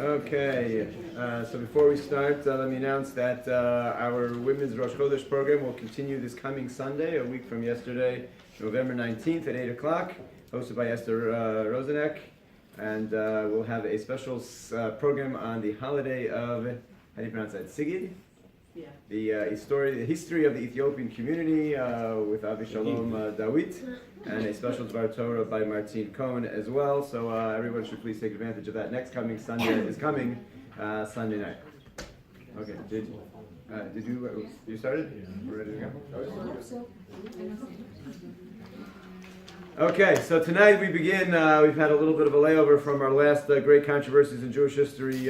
Okay, so before we start, let me announce that our Women's Rosh Chodesh program will continue this coming Sunday, a week from yesterday, November 19th at 8 o'clock, hosted by Esther Rosenek, and we'll have a special program on the holiday of, how do you pronounce that, Sigid? Yeah. The history of the Ethiopian community with Avishalom Dawit, and a special Dvar Torah by Martin Cohen as well. So everyone should please take advantage of that. Next coming Sunday is coming Sunday night. Okay. Did you started? We're ready to go. Okay, so tonight we begin. We've had a little bit of a layover from our last Great Controversies in Jewish History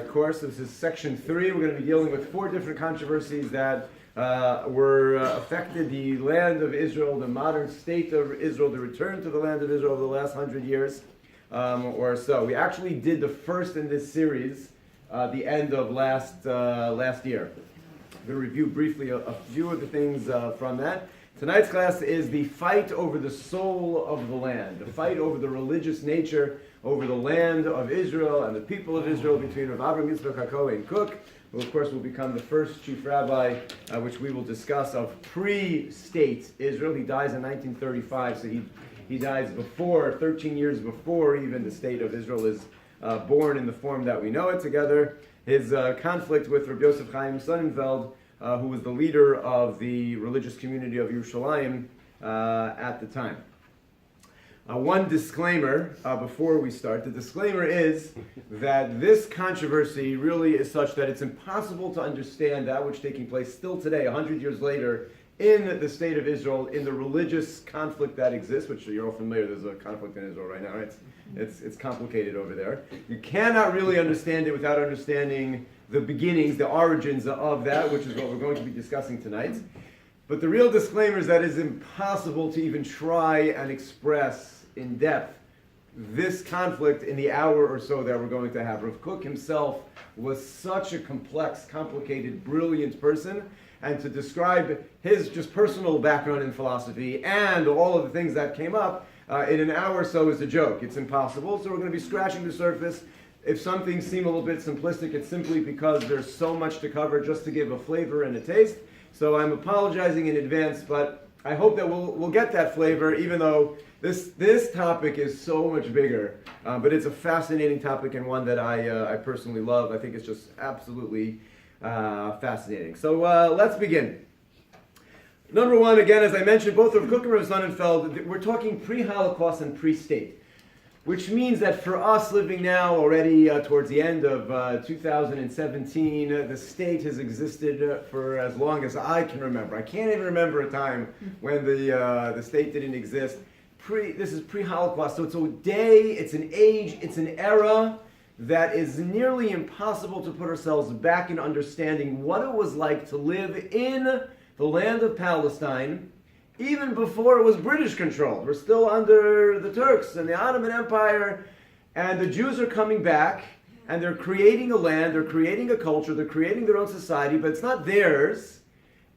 course. This is section 3. We're going to be dealing with 4 different controversies that affected the land of Israel, the modern state of Israel, the return to the land of Israel over the last 100 years or so. We actually did the first in this series the end of last year. I'm going to review briefly a few of the things from that. Tonight's class is the fight over the soul of the land, the fight over the religious nature, over the land of Israel and the people of Israel between Rav and Kook, who of course will become the first chief rabbi, which we will discuss, of pre-state Israel. He dies in 1935, so he dies before, 13 years before even the state of Israel is born in the form that we know it. Together, his conflict with Rabbi Rav Sonnenfeld, who was the leader of the religious community of Yerushalayim at the time. One disclaimer before we start. The disclaimer is that this controversy really is such that it's impossible to understand that which is taking place still today, 100 years later, in the state of Israel, in the religious conflict that exists, which you're all familiar, there's a conflict in Israel right now, right? It's complicated over there. You cannot really understand it without understanding the beginnings, the origins of that, which is what we're going to be discussing tonight. But the real disclaimer is that it is impossible to even try and express in depth this conflict in the hour or so that we're going to have. Rav Kook himself was such a complex, complicated, brilliant person, and to describe his just personal background in philosophy and all of the things that came up in an hour or so is a joke. It's impossible, so we're going to be scratching the surface. If some things seem a little bit simplistic, it's simply because there's so much to cover just to give a flavor and a taste. So I'm apologizing in advance, but I hope that we'll get that flavor, even though this topic is so much bigger. But it's a fascinating topic and one that I personally love. I think it's just absolutely fascinating. So let's begin. Number one, again, as I mentioned, both Rav Kook and Rav Sonnenfeld, we're talking pre-Holocaust and pre-state. Which means that for us living now already towards the end of 2017, the state has existed for as long as I can remember. I can't even remember a time when the state didn't exist. This is pre-Holocaust, so it's a day, it's an age, it's an era that is nearly impossible to put ourselves back in understanding what it was like to live in the land of Palestine, even before it was British controlled. We're still under the Turks and the Ottoman Empire, and the Jews are coming back, and they're creating a land, they're creating a culture, they're creating their own society, but it's not theirs,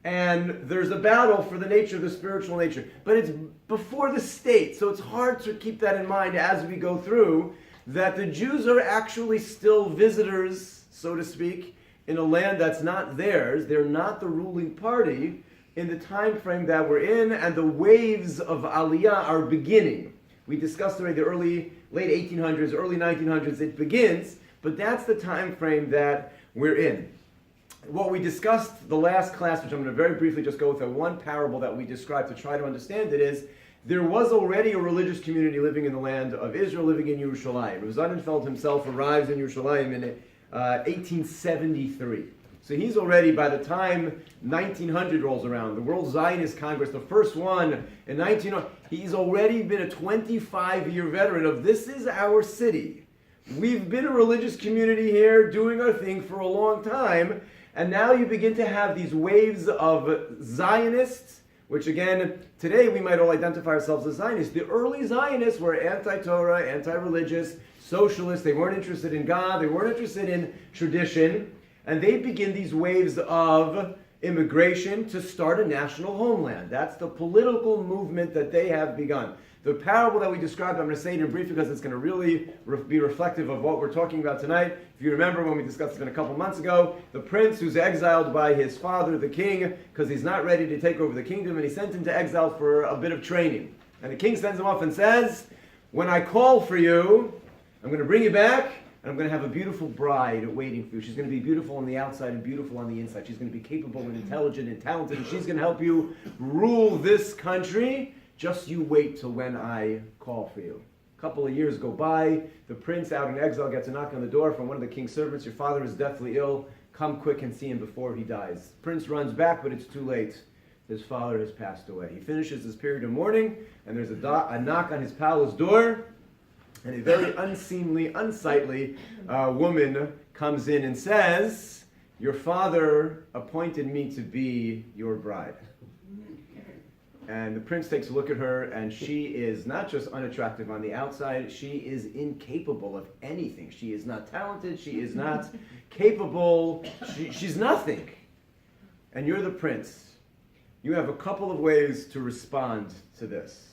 and there's a battle for the nature, the spiritual nature. But it's before the state, so it's hard to keep that in mind as we go through, that the Jews are actually still visitors, so to speak, in a land that's not theirs. They're not the ruling party in the time frame that we're in, and the waves of Aliyah are beginning. We discussed already the late 1800s, early 1900s, it begins, but that's the time frame that we're in. What we discussed the last class, which I'm going to very briefly just go with one parable that we described to try to understand it, is there was already a religious community living in the land of Israel, living in Yerushalayim. Rav Sonnenfeld himself arrives in Yerushalayim in 1873. So he's already, by the time 1900 rolls around, the World Zionist Congress, the first one in 1900, he's already been a 25-year veteran of this is our city. We've been a religious community here doing our thing for a long time, and now you begin to have these waves of Zionists, which again, today we might all identify ourselves as Zionists. The early Zionists were anti-Torah, anti-religious, socialists. They weren't interested in God, they weren't interested in tradition. And they begin these waves of immigration to start a national homeland. That's the political movement that they have begun. The parable that we described, I'm going to say it in brief because it's going to really be reflective of what we're talking about tonight. If you remember when we discussed it a couple months ago, the prince who's exiled by his father, the king, because he's not ready to take over the kingdom, and he sent him to exile for a bit of training. And the king sends him off and says, when I call for you, I'm going to bring you back, and I'm going to have a beautiful bride waiting for you. She's going to be beautiful on the outside and beautiful on the inside. She's going to be capable and intelligent and talented, and she's going to help you rule this country. Just you wait till when I call for you. A couple of years go by. The prince out in exile gets a knock on the door from one of the king's servants. Your father is deathly ill. Come quick and see him before he dies. Prince runs back, but it's too late. His father has passed away. He finishes his period of mourning, and there's a knock on his palace door. And a very unseemly, unsightly woman comes in and says, your father appointed me to be your bride. And the prince takes a look at her, and she is not just unattractive on the outside, she is incapable of anything. She is not talented, she is not capable, she's nothing. And you're the prince. You have a couple of ways to respond to this.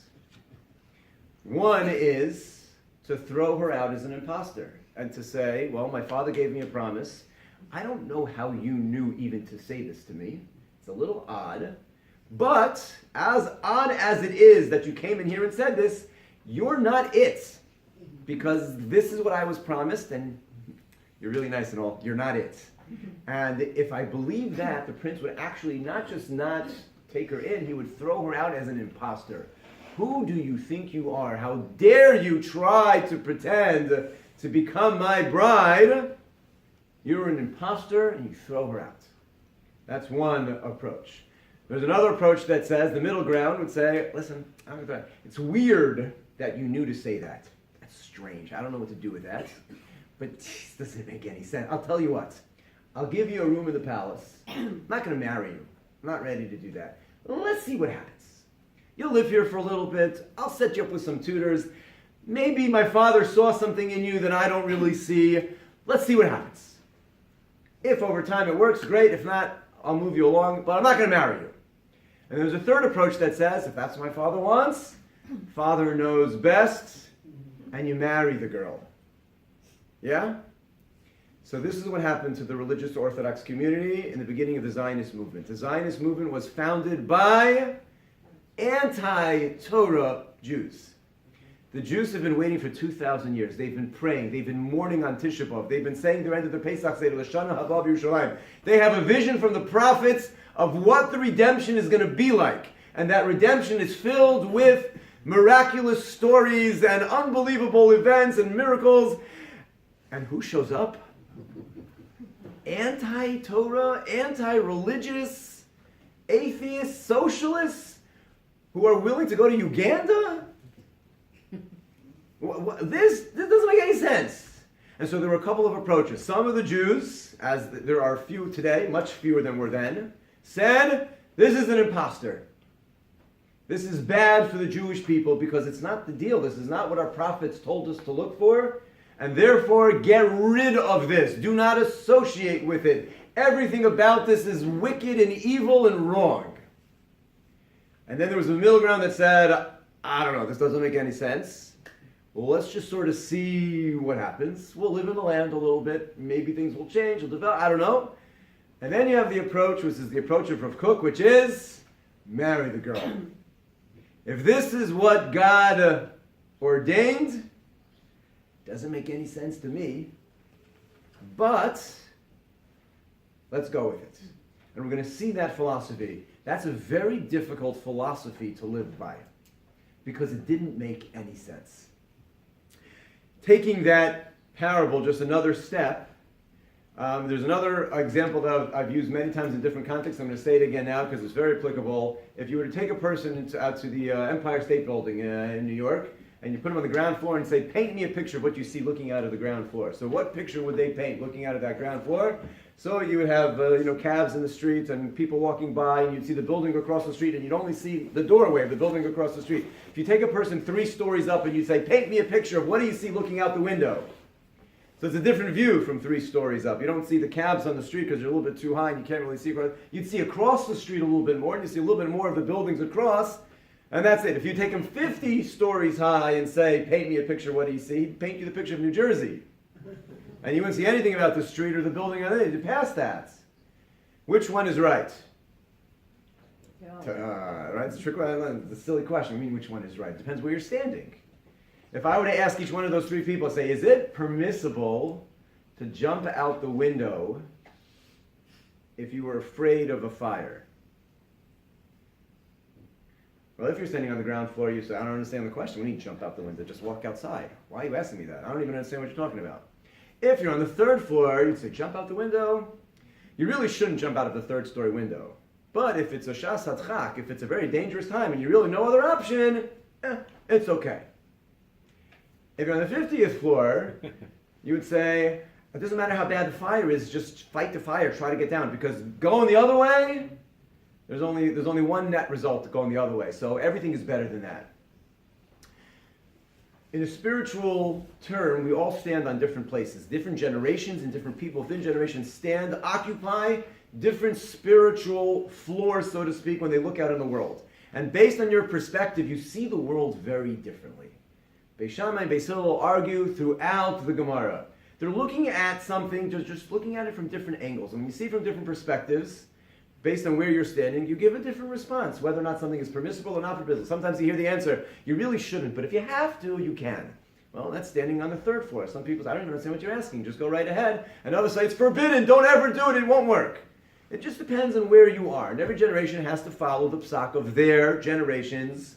One is to throw her out as an imposter and to say, well, my father gave me a promise. I don't know how you knew even to say this to me. It's a little odd. But as odd as it is that you came in here and said this, you're not it. Because this is what I was promised, and you're really nice and all, you're not it. And if I believe that, the prince would actually not just not take her in, he would throw her out as an imposter. Who do you think you are? How dare you try to pretend to become my bride? You're an imposter, and you throw her out. That's one approach. There's another approach that says, the middle ground would say, listen, it's weird that you knew to say that. That's strange. I don't know what to do with that. But this doesn't make any sense. I'll tell you what. I'll give you a room in the palace. I'm not going to marry you. I'm not ready to do that. Let's see what happens. You'll live here for a little bit. I'll set you up with some tutors. Maybe my father saw something in you that I don't really see. Let's see what happens. If over time it works, great. If not, I'll move you along, but I'm not going to marry you. And there's a third approach that says, if that's what my father wants, father knows best, and you marry the girl. Yeah? So this is what happened to the religious Orthodox community in the beginning of the Zionist movement. The Zionist movement was founded by anti-Torah Jews. The Jews have been waiting for 2,000 years. They've been praying. They've been mourning on Tisha B'Av. They've been saying their end of the Pesach Seder, L'Shana Haba B'Yerushalayim. They have a vision from the prophets of what the redemption is going to be like. And that redemption is filled with miraculous stories and unbelievable events and miracles. And who shows up? Anti-Torah, anti-religious, atheists, socialists who are willing to go to Uganda? This doesn't make any sense. And so there were a couple of approaches. Some of the Jews, as there are few today, much fewer than were then, said, this is an imposter. This is bad for the Jewish people because it's not the deal. This is not what our prophets told us to look for. And therefore, get rid of this. Do not associate with it. Everything about this is wicked and evil and wrong. And then there was a middle ground that said, I don't know, this doesn't make any sense. Well, let's just sort of see what happens. We'll live in the land a little bit. Maybe things will change, will develop, I don't know. And then you have the approach, which is the approach of Rav Kook, which is marry the girl. If this is what God ordained, doesn't make any sense to me, but let's go with it. And we're going to see that philosophy. That's a very difficult philosophy to live by because it didn't make any sense. Taking that parable just another step, there's another example that I've used many times in different contexts. I'm going to say it again now because it's very applicable. If you were to take a person out to the Empire State Building in New York, and you put them on the ground floor and say, paint me a picture of what you see looking out of the ground floor. So what picture would they paint looking out of that ground floor? So you would have cabs in the street and people walking by, and you'd see the building across the street, and you'd only see the doorway of the building across the street. If you take a person 3 stories up and you say, paint me a picture of what do you see looking out the window? So it's a different view from 3 stories up. You don't see the cabs on the street because you're a little bit too high and you can't really see across. You'd see across the street a little bit more, and you see a little bit more of the buildings across. And that's it. If you take him 50 stories high and say, paint me a picture of what do you see, he'd paint you the picture of New Jersey. And you wouldn't see anything about the street or the building or anything. You pass that. Which one is right? Right? It's a trick. It's a silly question. I mean, which one is right? It depends where you're standing. If I were to ask each one of those three people, say, is it permissible to jump out the window if you were afraid of a fire? Well, if you're standing on the ground floor, you say, I don't understand the question. We need to jump out the window. Just walk outside. Why are you asking me that? I don't even understand what you're talking about. If you're on the third floor, you'd say, jump out the window. You really shouldn't jump out of the third-story window. But if it's a shas hadchak, if it's a very dangerous time and you really no other option, it's okay. If you're on the 50th floor, you would say, it doesn't matter how bad the fire is, just fight the fire, try to get down. Because going the other way, there's only one net result going the other way. So everything is better than that. In a spiritual term, we all stand on different places. Different generations and different people within generations occupy different spiritual floors, so to speak, when they look out in the world. And based on your perspective, you see the world very differently. Beis Shammai and Beis Hillel argue throughout the Gemara. They're looking at something, just looking at it from different angles. And when you see from different perspectives, based on where you're standing, you give a different response, whether or not something is permissible or not permissible. Sometimes you hear the answer, you really shouldn't, but if you have to, you can. Well, that's standing on the third floor. Some people say, I don't even understand what you're asking, just go right ahead. And others say, it's forbidden, don't ever do it, it won't work. It just depends on where you are. And every generation has to follow the psak of their generation's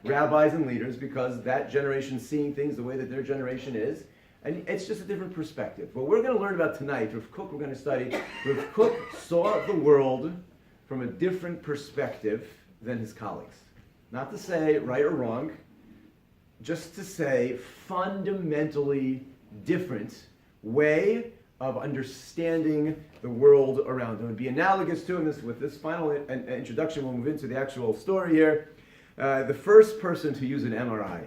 rabbis and leaders, because that generation's seeing things the way that their generation is. And it's just a different perspective. What we're going to learn about tonight, Rav Kook, we're going to study, Rav Kook saw the world from a different perspective than his colleagues. Not to say right or wrong, just to say fundamentally different way of understanding the world around him. It would be analogous to, and with this final introduction, we'll move into the actual story here. The first person to use an MRI,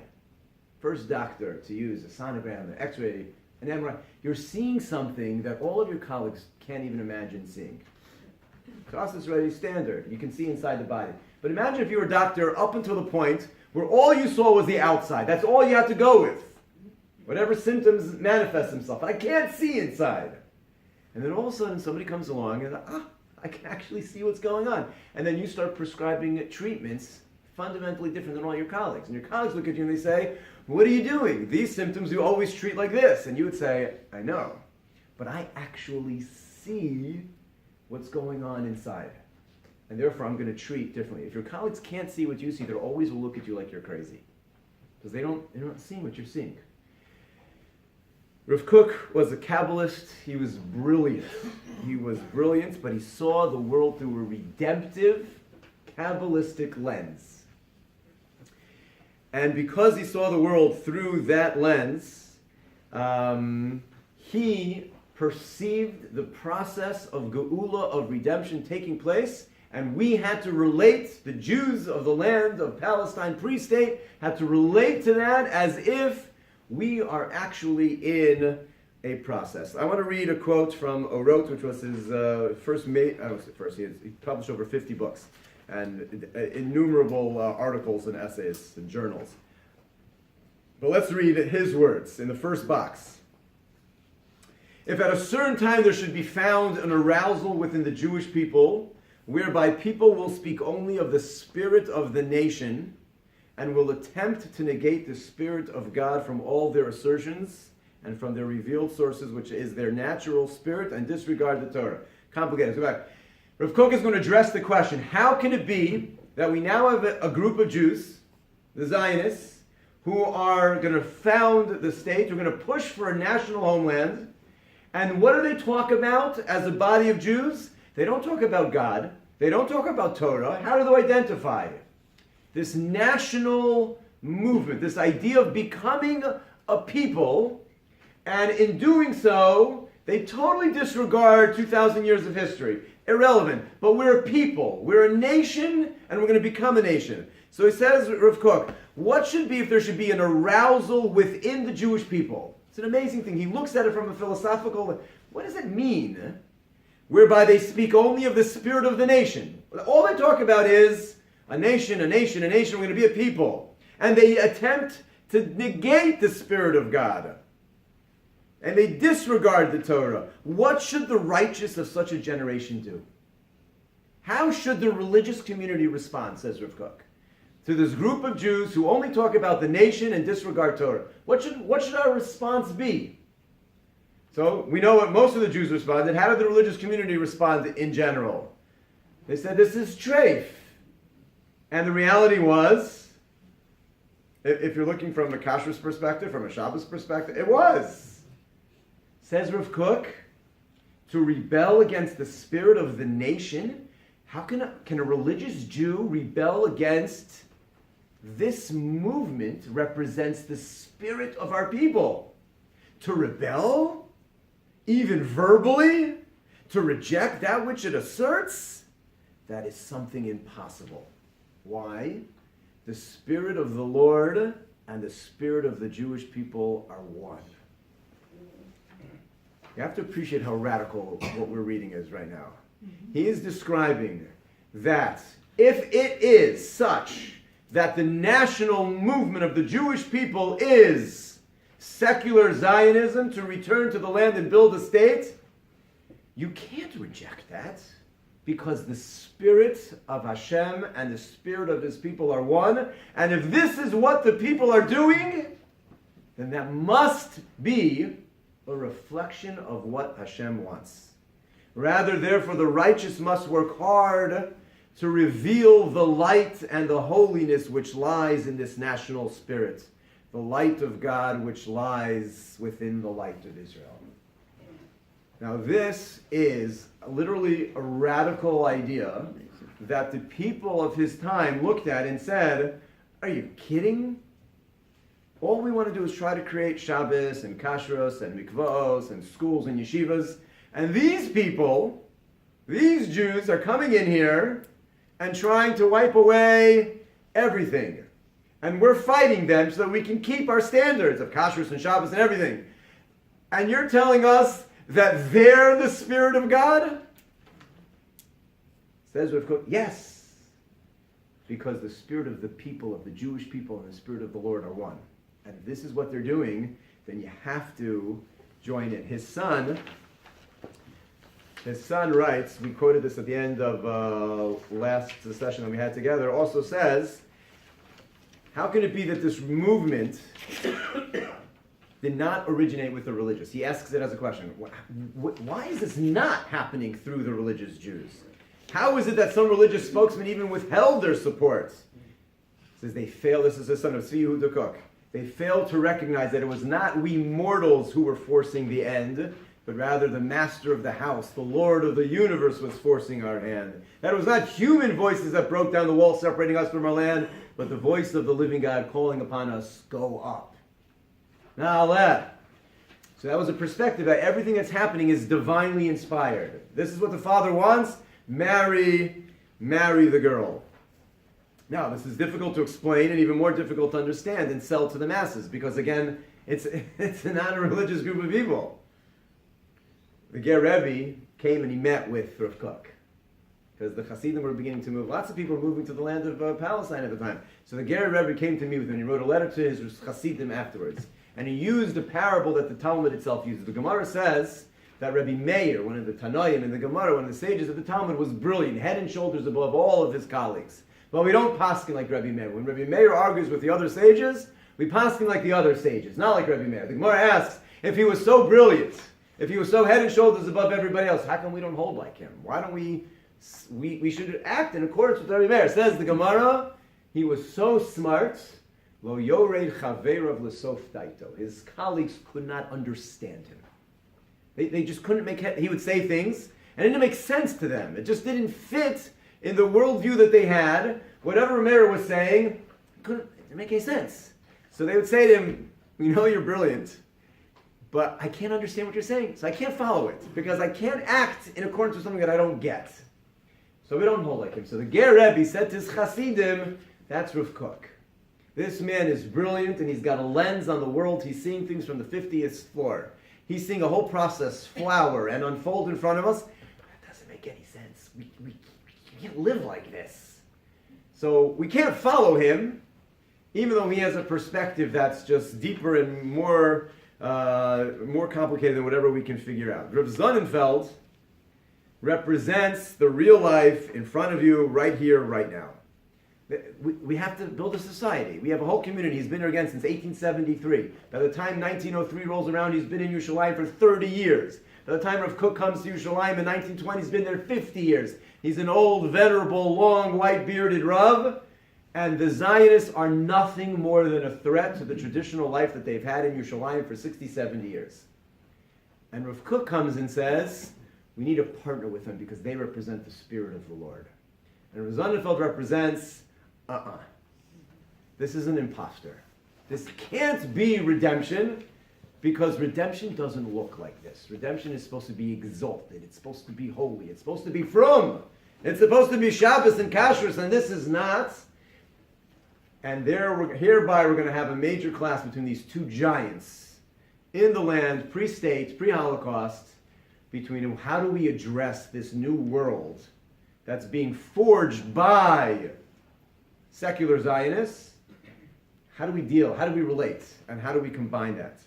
first doctor to use a sonogram, an X-ray, an MRI, you're seeing something that all of your colleagues can't even imagine seeing. To us, it's already standard. You can see inside the body. But imagine if you were a doctor up until the point where all you saw was the outside. That's all you had to go with. Whatever symptoms manifest themselves. I can't see inside. And then all of a sudden somebody comes along and, I can actually see what's going on. And then you start prescribing treatments fundamentally different than all your colleagues. And your colleagues look at you and they say, what are you doing? These symptoms you always treat like this. And you would say, I know. But I actually see what's going on inside. And therefore I'm going to treat differently. If your colleagues can't see what you see, they'll always look at you like you're crazy. Because they're not seeing what you're seeing. Rav Kook was a Kabbalist. He was brilliant. But he saw the world through a redemptive, Kabbalistic lens. And because he saw the world through that lens, he perceived the process of Geula, of redemption taking place, and we had to relate, the Jews of the land of Palestine pre-state, had to relate to that as if we are actually in a process. I want to read a quote from Orot, which was his he published over 50 books, and innumerable articles and essays and journals. But let's read his words in the first box. If at a certain time there should be found an arousal within the Jewish people, whereby people will speak only of the spirit of the nation, and will attempt to negate the Spirit of God from all their assertions and from their revealed sources, which is their natural spirit, and disregard the Torah. Complicated. Go back. Rav Kook is going to address the question, how can it be that we now have a group of Jews, the Zionists, who are going to found the state, who are going to push for a national homeland, and what do they talk about as a body of Jews? They don't talk about God. They don't talk about Torah. How do they identify this national movement, this idea of becoming a people, and in doing so, they totally disregard 2,000 years of history. Irrelevant. But we're a people. We're a nation, and we're going to become a nation. So he says, Rav Kook, what should be if there should be an arousal within the Jewish people? It's an amazing thing. He looks at it from a philosophical, what does it mean? Whereby they speak only of the spirit of the nation. All they talk about is, A nation, we're going to be a people. And they attempt to negate the Spirit of God. And they disregard the Torah. What should the righteous of such a generation do? How should the religious community respond, says Rav Kook, to this group of Jews who only talk about the nation and disregard Torah? What should our response be? So we know what most of the Jews responded. How did the religious community respond in general? They said, this is treif. And the reality was, if you're looking from a kashrus perspective, from a Shabbos perspective, it was. Says Rav Kook, to rebel against the spirit of the nation. How can a religious Jew rebel against this movement represents the spirit of our people? To rebel, even verbally, to reject that which it asserts, that is something impossible. Why? The Spirit of the Lord and the Spirit of the Jewish people are one. You have to appreciate how radical what we're reading is right now. He is describing that if it is such that the national movement of the Jewish people is secular Zionism to return to the land and build a state, you can't reject that. Because the Spirit of Hashem and the Spirit of His people are one. And if this is what the people are doing, then that must be a reflection of what Hashem wants. Rather, therefore, the righteous must work hard to reveal the light and the holiness which lies in this national spirit. The light of God which lies within the light of Israel. Now this is literally a radical idea that the people of his time looked at and said, are you kidding? All we want to do is try to create Shabbos and kashrus and mikvahos and schools and yeshivas. And these people, these Jews are coming in here and trying to wipe away everything. And we're fighting them so that we can keep our standards of kashrus and Shabbos and everything. And you're telling us that they're the Spirit of God? Says Rav Kook, yes. Because the Spirit of the people, of the Jewish people, and the Spirit of the Lord are one. And if this is what they're doing, then you have to join in. His son writes, we quoted this at the end of last session that we had together, also says, how can it be that this movement did not originate with the religious? He asks it as a question. Why is this not happening through the religious Jews? How is it that some religious spokesmen even withheld their support? He says they failed. This is the son of Rav Kook. They failed to recognize that it was not we mortals who were forcing the end, but rather the master of the house, the Lord of the universe, was forcing our hand. That it was not human voices that broke down the wall separating us from our land, but the voice of the living God calling upon us, go up. Now, so that was a perspective that everything that's happening is divinely inspired. This is what the Father wants. Marry the girl. Now, this is difficult to explain and even more difficult to understand and sell to the masses because, again, it's not a religious group of people. The Ger Rebbe came and he met with Rav Kook because the Hasidim were beginning to move. Lots of people were moving to the land of Palestine at the time. So the Ger Rebbe came to meet with him and he wrote a letter to his Hasidim afterwards. And he used a parable that the Talmud itself uses. The Gemara says that Rabbi Meir, one of the Tanoim in the Gemara, one of the sages of the Talmud, was brilliant, head and shoulders above all of his colleagues. But we don't paskin like Rabbi Meir. When Rabbi Meir argues with the other sages, we paskin like the other sages, not like Rabbi Meir. The Gemara asks, if he was so brilliant, if he was so head and shoulders above everybody else, how come we don't hold like him? Why don't we should act in accordance with Rabbi Meir. Says the Gemara, he was so smart, Lo yored chaverav l'sof daito. His colleagues could not understand him. They just couldn't make he would say things, and it didn't make sense to them. It just didn't fit in the worldview that they had. Whatever Meir was saying, it didn't make any sense. So they would say to him, we know you're brilliant, but I can't understand what you're saying, so I can't follow it, because I can't act in accordance with something that I don't get. So we don't hold like him. So the Ger Rebbe said to his Hasidim, that's Rav Kook. This man is brilliant, and he's got a lens on the world. He's seeing things from the 50th floor. He's seeing a whole process flower and unfold in front of us. That doesn't make any sense. We can't live like this. So we can't follow him, even though he has a perspective that's just deeper and more complicated than whatever we can figure out. Rav Sonnenfeld represents the real life in front of you, right here, right now. We have to build a society. We have a whole community. He's been here again since 1873. By the time 1903 rolls around, he's been in Yerushalayim for 30 years. By the time Rav Kook comes to Yerushalayim in 1920, he's been there 50 years. He's an old, venerable, long, white-bearded Rav, and the Zionists are nothing more than a threat to the traditional life that they've had in Yerushalayim for 60, 70 years. And Rav Kook comes and says, we need to partner with them because they represent the Spirit of the Lord. And Rav Sonnenfeld represents, this is an imposter. This can't be redemption, because redemption doesn't look like this. Redemption is supposed to be exalted. It's supposed to be holy. It's supposed to be frum. It's supposed to be Shabbos and Kashrus, and this is not. And hereby we're going to have a major clash between these two giants in the land, pre-state, pre-Holocaust, between how do we address this new world that's being forged by secular Zionists. How do we deal? How do we relate? And how do we combine that?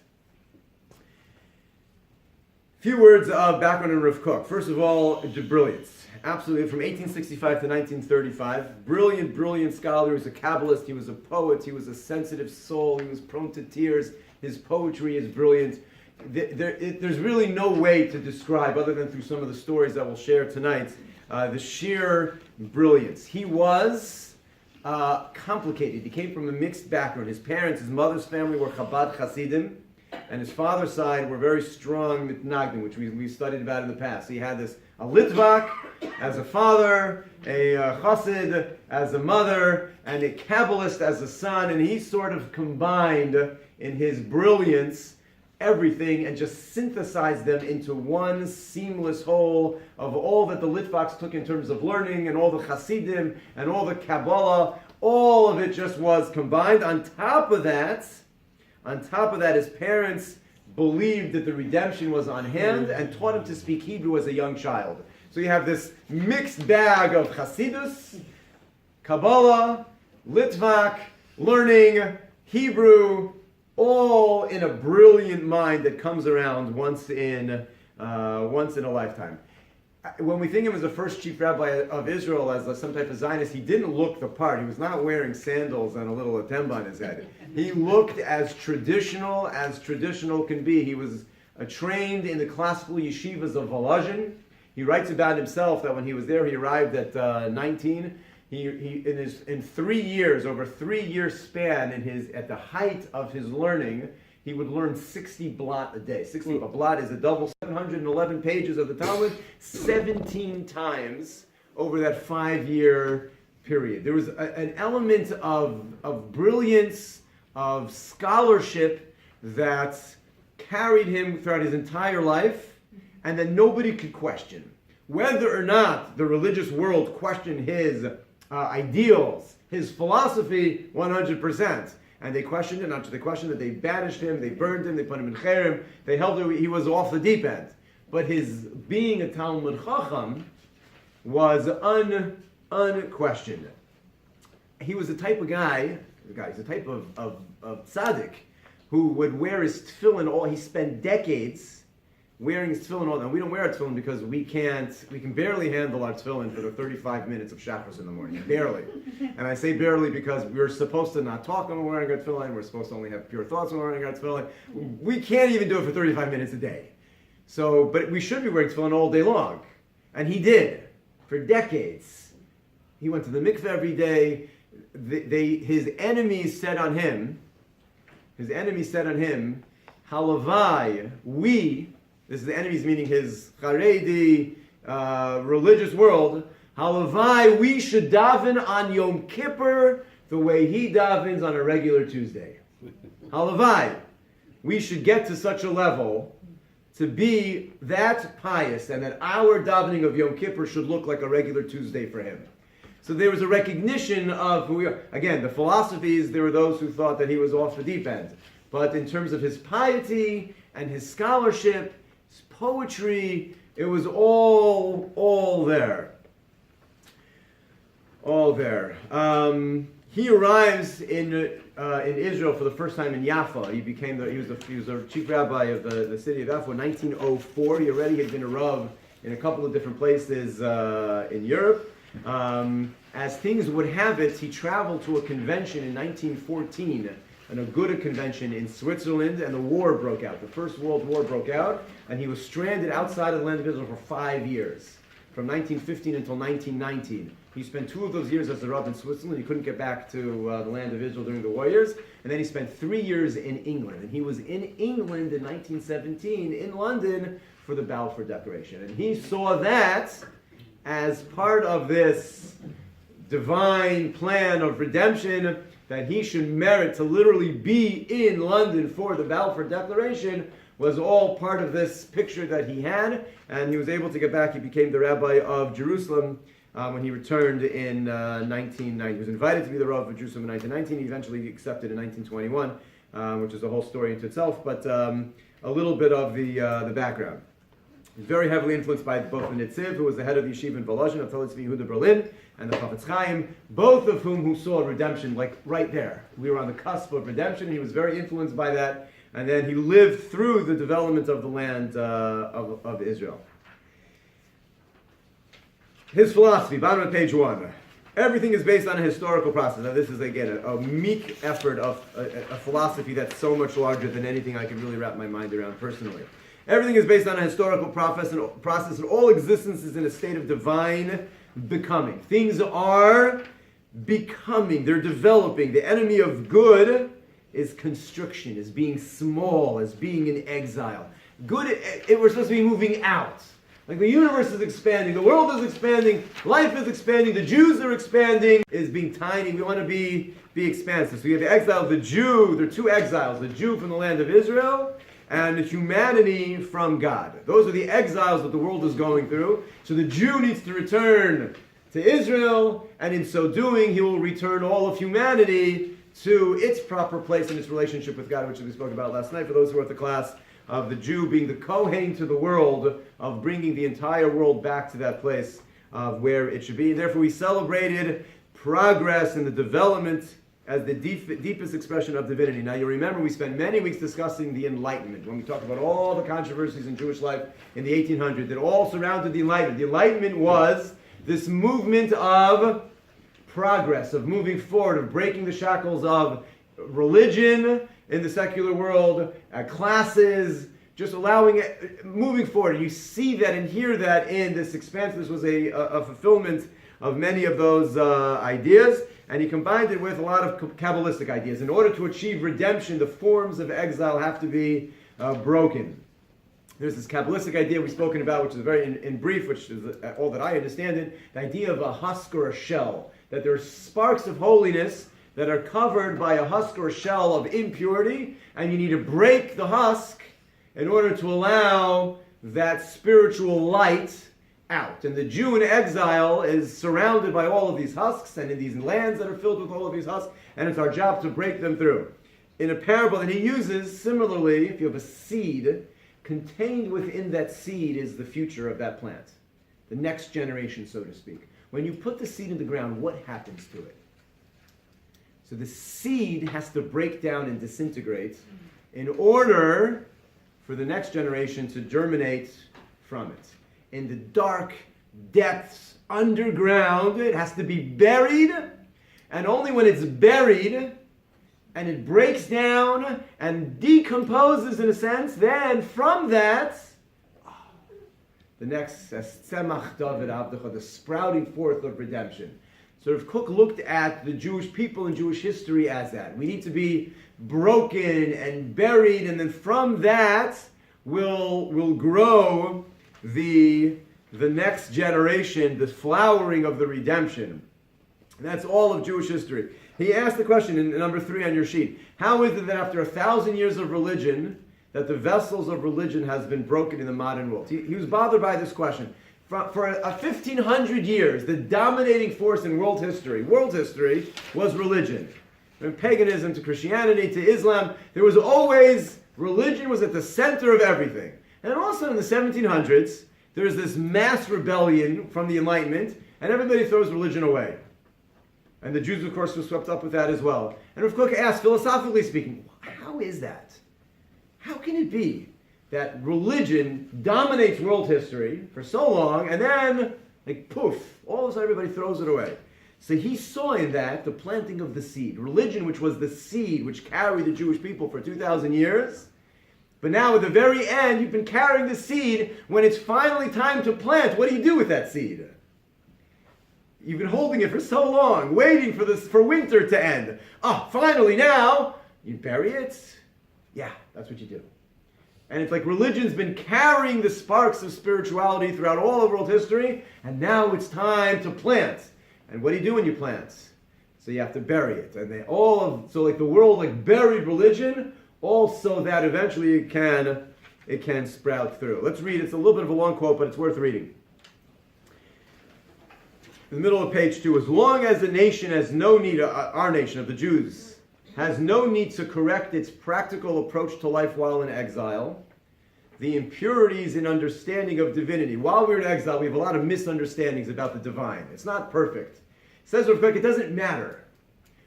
A few words of background on Rav Kook. First of all, brilliance. Absolutely. From 1865 to 1935. Brilliant scholar. He was a Kabbalist. He was a poet. He was a sensitive soul. He was prone to tears. His poetry is brilliant. There's really no way to describe, other than through some of the stories that we'll share tonight, the sheer brilliance. He was complicated. He came from a mixed background. His parents, his mother's family were Chabad Hasidim, and his father's side were very strong mitnagdim, which we studied about in the past. So he had a Litvak as a father, a Chassid as a mother, and a Kabbalist as a son, and he sort of combined in his brilliance everything and just synthesized them into one seamless whole of all that the Litvaks took in terms of learning and all the Hasidim and all the Kabbalah. All of it just was combined. On top of that, his parents believed that the redemption was on hand and taught him to speak Hebrew as a young child. So you have this mixed bag of Hasidus, Kabbalah, Litvak, learning, Hebrew, all in a brilliant mind that comes around once in a lifetime. When we think of him as the first chief rabbi of Israel, as some type of Zionist, he didn't look the part. He was not wearing sandals and a little atemba on his head. He looked as traditional can be. He was trained in the classical yeshivas of Volozhin. He writes about himself that when he was there, he arrived at 19. In 3 years, over a 3-year span, at the height of his learning, he would learn 60 blot a day. 60 a blot is a double 711 pages of the Talmud, 17 times over that 5-year period. There was an element of brilliance, of scholarship that carried him throughout his entire life, and that nobody could question. Whether or not the religious world questioned his ideals, his philosophy, 100%. And they questioned it, not just they questioned it, they banished him, they burned him, they put him in cherem, they held him, he was off the deep end. But his being a Talmud Chacham was unquestioned. He was the type of guy, he's the type of tzaddik, who would wear his tefillin he spent decades wearing his tefillin all day. We don't wear our tefillin because we can barely handle our tefillin for the 35 minutes of Shacharis in the morning. Barely. And I say barely because we're supposed to not talk when we're wearing our tefillin. We're supposed to only have pure thoughts when we're wearing our tefillin. We can't even do it for 35 minutes a day. But we should be wearing tefillin all day long. And he did, for decades. He went to the mikveh every day. His enemies said on him, Halavai, this is the enemies meaning his Haredi religious world, Halavai, we should daven on Yom Kippur the way he davens on a regular Tuesday. Halavai, we should get to such a level to be that pious and that our davening of Yom Kippur should look like a regular Tuesday for him. So there was a recognition of who we are. Again, the philosophies, there were those who thought that he was off the deep end. But in terms of his piety and his scholarship, his poetry, it was all there. all there. He arrives in Israel for the first time in Jaffa. He was the chief rabbi of the city of Jaffa in 1904. He already had been a Rav in a couple of different places in Europe. As things would have it, he traveled to a convention in 1914, an Aguda convention in Switzerland, and the war broke out. The First World War broke out, and he was stranded outside of the land of Israel for 5 years, from 1915 until 1919. He spent 2 of those years as a Rav in Switzerland. He couldn't get back to the land of Israel during the war years. And then he spent 3 years in England. And he was in England in 1917, in London, for the Balfour Declaration. And he saw that as part of this divine plan of redemption, that he should merit to literally be in London for the Balfour Declaration, was all part of this picture that he had. And he was able to get back. He became the rabbi of Jerusalem when he returned in 1990. He was invited to be the Rav of Jerusalem in 1919. He eventually accepted in 1921, which is a whole story into itself, but a little bit of the background. He's very heavily influenced by both the Nitziv, who was the head of the yeshiva in Volozhin, of Tel Tzvi Yehuda Berlin, and the Chafetz Chaim, both of whom saw redemption, like right there. We were on the cusp of redemption. He was very influenced by that, and then he lived through the development of the land of Israel. His philosophy, bottom of page 1. Everything is based on a historical process. Now this is, again, a meek effort of a philosophy that's so much larger than anything I can really wrap my mind around personally. Everything is based on a historical process, and all existence is in a state of divine becoming. Things are becoming, they're developing. The enemy of good is constriction, is being small, is being in exile. Good, we're supposed to be moving out. Like the universe is expanding, the world is expanding, life is expanding, the Jews are expanding, is being tiny. We want to be expansive. So we have the exile of the Jew. There are 2 exiles, the Jew from the land of Israel and humanity from God. Those are the exiles that the world is going through. So the Jew needs to return to Israel, and in so doing, he will return all of humanity to its proper place in its relationship with God, which we spoke about last night for those who are at the class, of the Jew being the Kohen to the world, of bringing the entire world back to that place of where it should be. Therefore, we celebrated progress in the development as the deepest expression of divinity. Now, you remember we spent many weeks discussing the Enlightenment, when we talked about all the controversies in Jewish life in the 1800s that all surrounded the Enlightenment. The Enlightenment was this movement of progress, of moving forward, of breaking the shackles of religion in the secular world, classes, just allowing it, moving forward. You see that and hear that in this expanse. This was a fulfillment of many of those ideas, and he combined it with a lot of Kabbalistic ideas. In order to achieve redemption, the forms of exile have to be broken. There's this Kabbalistic idea we've spoken about, which is very in brief, which is all that I understand it, the idea of a husk or a shell, that there are sparks of holiness that are covered by a husk or a shell of impurity, and you need to break the husk in order to allow that spiritual light out. And the Jew in exile is surrounded by all of these husks, and in these lands that are filled with all of these husks, and it's our job to break them through. In a parable that he uses, similarly, if you have a seed, contained within that seed is the future of that plant, the next generation, so to speak. When you put the seed in the ground, what happens to it? So the seed has to break down and disintegrate in order for the next generation to germinate from it. In the dark depths underground, it has to be buried, and only when it's buried and it breaks down and decomposes in a sense, then from that, the next Tzemach David Avdecha, the sprouting forth of redemption. So Rav Kook looked at the Jewish people and Jewish history as that. We need to be broken and buried, and then from that will grow the next generation, the flowering of the redemption. And that's all of Jewish history. He asked the question in number 3 on your sheet. How is it that after 1,000 years of religion, that the vessels of religion has been broken in the modern world? He was bothered by this question. For 1,500 years, the dominating force in world history was religion. From paganism to Christianity to Islam, there was always, religion was at the center of everything. And also in the 1700s, there was this mass rebellion from the Enlightenment, and everybody throws religion away. And the Jews, of course, were swept up with that as well. And Rav Kook asked, philosophically speaking, how is that? How can it be that religion dominates world history for so long, and then, like, poof, all of a sudden everybody throws it away? So he saw in that the planting of the seed. Religion, which was the seed which carried the Jewish people for 2,000 years, but now at the very end, you've been carrying the seed. When it's finally time to plant, what do you do with that seed? You've been holding it for so long, waiting for winter to end. Finally now, you bury it. Yeah, that's what you do. And it's like religion's been carrying the sparks of spirituality throughout all of world history, and now it's time to plant. And what do you do when you plant? So you have to bury it. And the world like buried religion, also that eventually it can sprout through. Let's read. It's a little bit of a long quote, but it's worth reading. In the middle of page 2, as long as the nation has no need, our nation of the Jews, has no need to correct its practical approach to life while in exile, the impurities in understanding of divinity. While we're in exile, we have a lot of misunderstandings about the divine. It's not perfect. Says Rav Kook, it doesn't matter.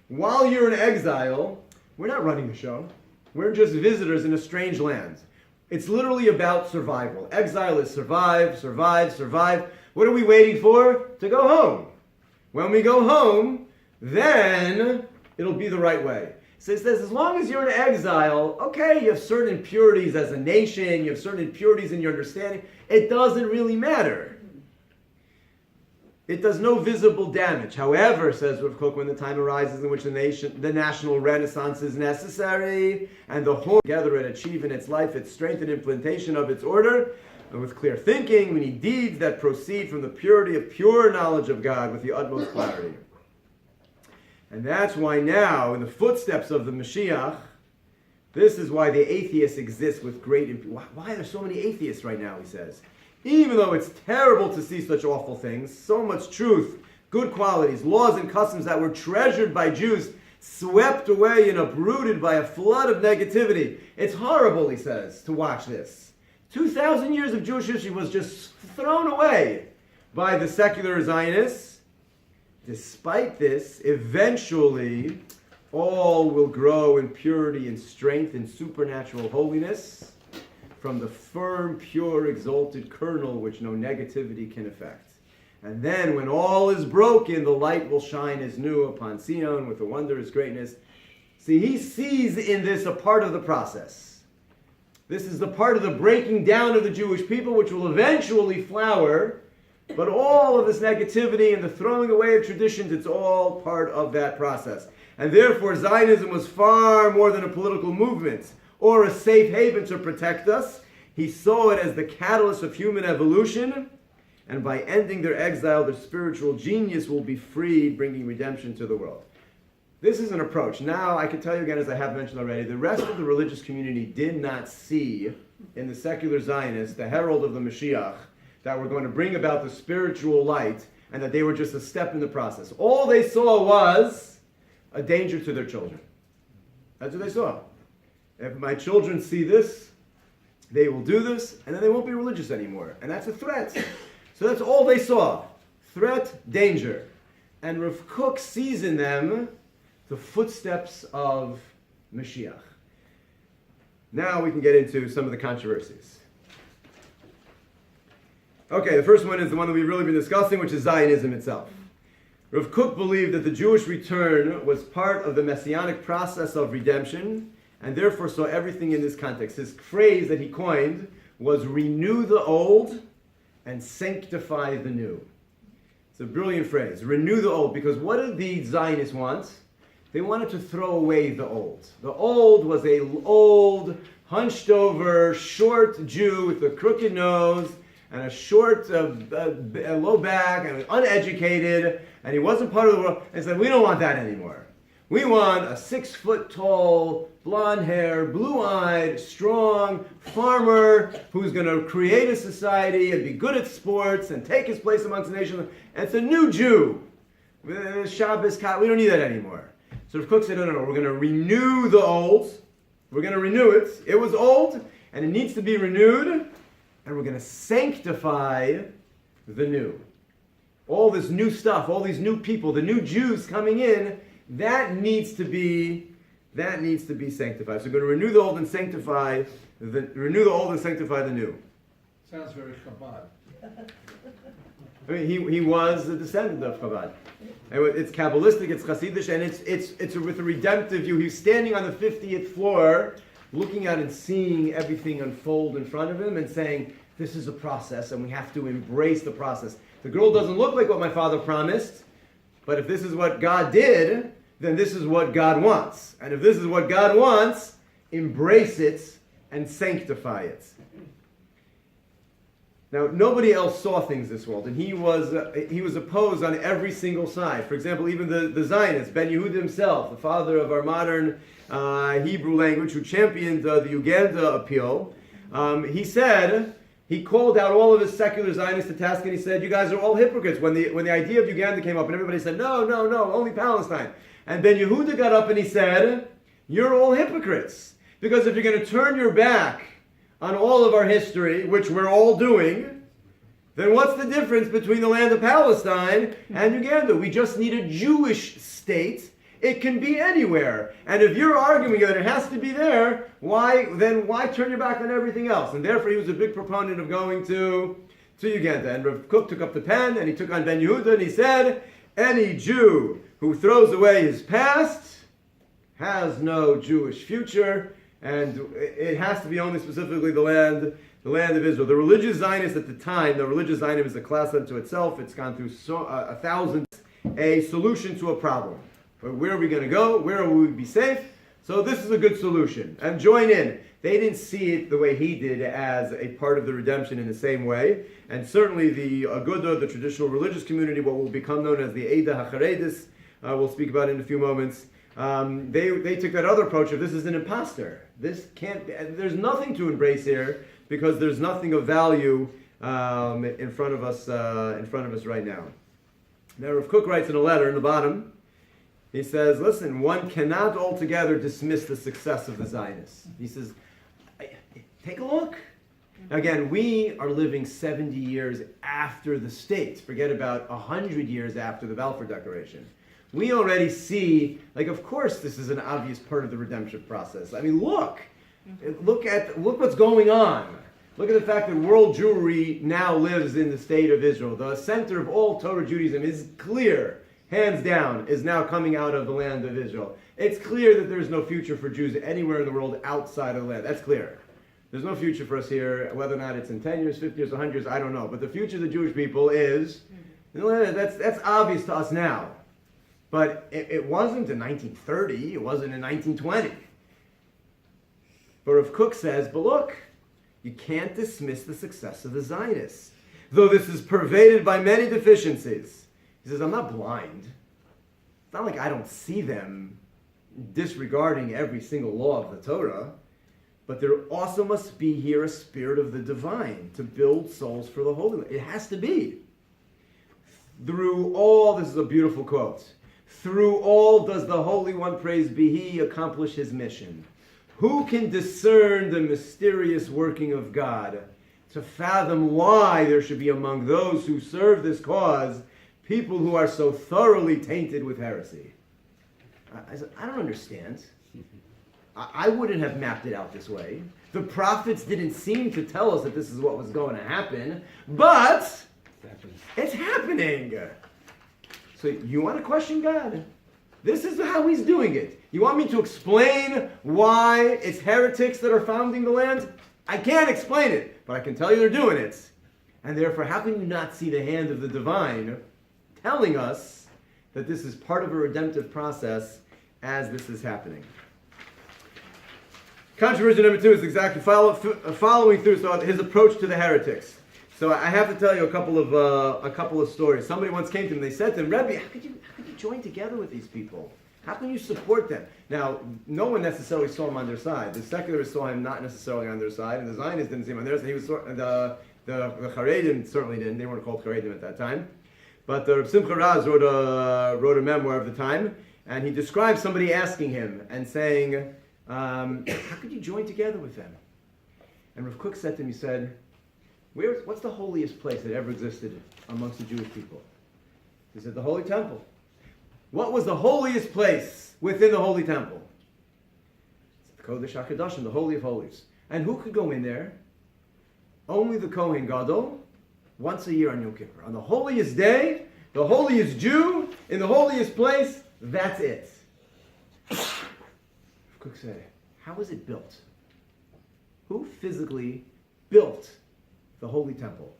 While you're in exile, we're not running the show. We're just visitors in a strange land. It's literally about survival. Exile is survive, survive, survive. What are we waiting for? To go home. When we go home, then it'll be the right way. So it says, as long as you're in exile, okay, you have certain impurities as a nation, you have certain impurities in your understanding. It doesn't really matter. It does no visible damage. However, says Rav Kook, when the time arises in which the national renaissance is necessary, and the whole together and achieve in its life its strength and implementation of its order, and with clear thinking, we need deeds that proceed from the purity of pure knowledge of God with the utmost clarity. And that's why now, in the footsteps of the Mashiach, this is why the atheists exist with great... Why are there so many atheists right now, he says. Even though it's terrible to see such awful things, so much truth, good qualities, laws and customs that were treasured by Jews, swept away and uprooted by a flood of negativity. It's horrible, he says, to watch this. 2,000 years of Jewish history was just thrown away by the secular Zionists. Despite this, eventually, all will grow in purity and strength and supernatural holiness from the firm, pure, exalted kernel which no negativity can affect. And then, when all is broken, the light will shine as new upon Sion with a wondrous greatness. See, he sees in this a part of the process. This is the part of the breaking down of the Jewish people which will eventually flower. But all of this negativity and the throwing away of traditions, it's all part of that process. And therefore, Zionism was far more than a political movement or a safe haven to protect us. He saw it as the catalyst of human evolution. And by ending their exile, their spiritual genius will be freed, bringing redemption to the world. This is an approach. Now, I can tell you again, as I have mentioned already, the rest of the religious community did not see in the secular Zionists, the herald of the Mashiach, that were going to bring about the spiritual light, and that they were just a step in the process. All they saw was a danger to their children. That's what they saw. If my children see this, they will do this, and then they won't be religious anymore. And that's a threat. So that's all they saw. Threat, danger. And Rav Kook sees in them the footsteps of Mashiach. Now we can get into some of the controversies. Okay, the first one is the one that we've really been discussing, which is Zionism itself. Rav Kook believed that the Jewish return was part of the messianic process of redemption, and therefore saw everything in this context. His phrase that he coined was renew the old and sanctify the new. It's a brilliant phrase. Renew the old, because what did the Zionists want? They wanted to throw away the old. The old was an old, hunched over, short Jew with a crooked nose and a short, low back, and uneducated, and he wasn't part of the world. And said, we don't want that anymore. We want a 6-foot-tall, blonde-haired, blue-eyed, strong farmer who's going to create a society and be good at sports and take his place amongst the nations. And it's a new Jew. Shabbos, we don't need that anymore. So Rav Kook said, no, we're going to renew the old. We're going to renew it. It was old, and it needs to be renewed. And we're going to sanctify the new. all this new stuff, all these new people, the new Jews coming in, that needs to be sanctified. So we're going to renew the old and sanctify the new. Sounds very Chabad. I mean, he was a descendant of Chabad. It's Kabbalistic, it's Hasidic, and it's with a redemptive view. He's standing on the 50th floor, looking out and seeing everything unfold in front of him and saying, this is a process and we have to embrace the process. The girl doesn't look like what my father promised, but if this is what God did, then this is what God wants. And if this is what God wants, embrace it and sanctify it. Now, nobody else saw things this world, and he was opposed on every single side. For example, even the Zionists, Ben Yehuda himself, the father of our modern Hebrew language, who championed the Uganda appeal, he called out all of his secular Zionists to task, and he said, you guys are all hypocrites. When the idea of Uganda came up, and everybody said, no, only Palestine. And Ben Yehuda got up and he said, you're all hypocrites. Because if you're going to turn your back on all of our history, which we're all doing, then what's the difference between the land of Palestine and Uganda? We just need a Jewish state. It can be anywhere. And if you're arguing that it has to be there, why turn your back on everything else? And therefore he was a big proponent of going to Uganda. And Rav Kook took up the pen and he took on Ben Yehuda and he said, any Jew who throws away his past has no Jewish future. And it has to be only specifically the land of Israel. The religious Zionists at the time, the religious Zionism is a class unto itself. It's gone through a solution to a problem. Where are we going to go? Where will we be safe? So this is a good solution. And join in. They didn't see it the way he did as a part of the redemption in the same way. And certainly the Aguda, the traditional religious community, what will become known as the Eidah HaCharedis, we'll speak about in a few moments. They took that other approach of this is an imposter. This can't be, there's nothing to embrace here because there's nothing of value in front of us right now. Now Rav Kook writes in a letter in the bottom, he says, listen, one cannot altogether dismiss the success of the Zionists. He says, take a look. Again, we are living 70 years after the state. Forget about 100 years after the Balfour Declaration. We already see, of course this is an obvious part of the redemption process. I mean, look what's going on. Look at the fact that world Jewry now lives in the state of Israel. The center of all Torah Judaism is clear, hands down, is now coming out of the land of Israel. It's clear that there's no future for Jews anywhere in the world outside of the land. That's clear. There's no future for us here, whether or not it's in 10 years, 50 years, 100 years, I don't know. But the future of the Jewish people is, that's obvious to us now. But it wasn't in 1930, it wasn't in 1920. But Rav Kook says, but look, you can't dismiss the success of the Zionists. Though this is pervaded by many deficiencies. He says, I'm not blind. It's not like I don't see them disregarding every single law of the Torah. But there also must be here a spirit of the divine to build souls for the Holy Land. It has to be. Through all, this is a beautiful quote, through all does the Holy One, praised be He, accomplish His mission. Who can discern the mysterious working of God to fathom why there should be among those who serve this cause people who are so thoroughly tainted with heresy? I said, I don't understand. I wouldn't have mapped it out this way. The prophets didn't seem to tell us that this is what was going to happen, but it's happening. So you want to question God? This is how He's doing it. You want me to explain why it's heretics that are founding the land? I can't explain it, but I can tell you they're doing it. And therefore, how can you not see the hand of the divine telling us that this is part of a redemptive process as this is happening? Controversy number 2 is exactly following through his approach to the heretics. So I have to tell you a couple of stories. Somebody once came to him and they said to him, Rabbi, how could you join together with these people? How can you support them? Now, no one necessarily saw him on their side. The secularists saw him not necessarily on their side, and the Zionists didn't see him on their side. The Haredim certainly didn't. They weren't called Haredim at that time. But the Rav Simcha Raz wrote a memoir of the time, and he described somebody asking him and saying, how could you join together with them? And Rav Kook said to him, he said, what's the holiest place that ever existed amongst the Jewish people? This is the Holy Temple. What was the holiest place within the Holy Temple? It's the Kodesh HaKadoshim, the Holy of Holies. And who could go in there? Only the Kohen Gadol, once a year on Yom Kippur. On the holiest day, the holiest Jew, in the holiest place, that's it. Rav Kook said, how was it built? Who physically built the Holy Temple?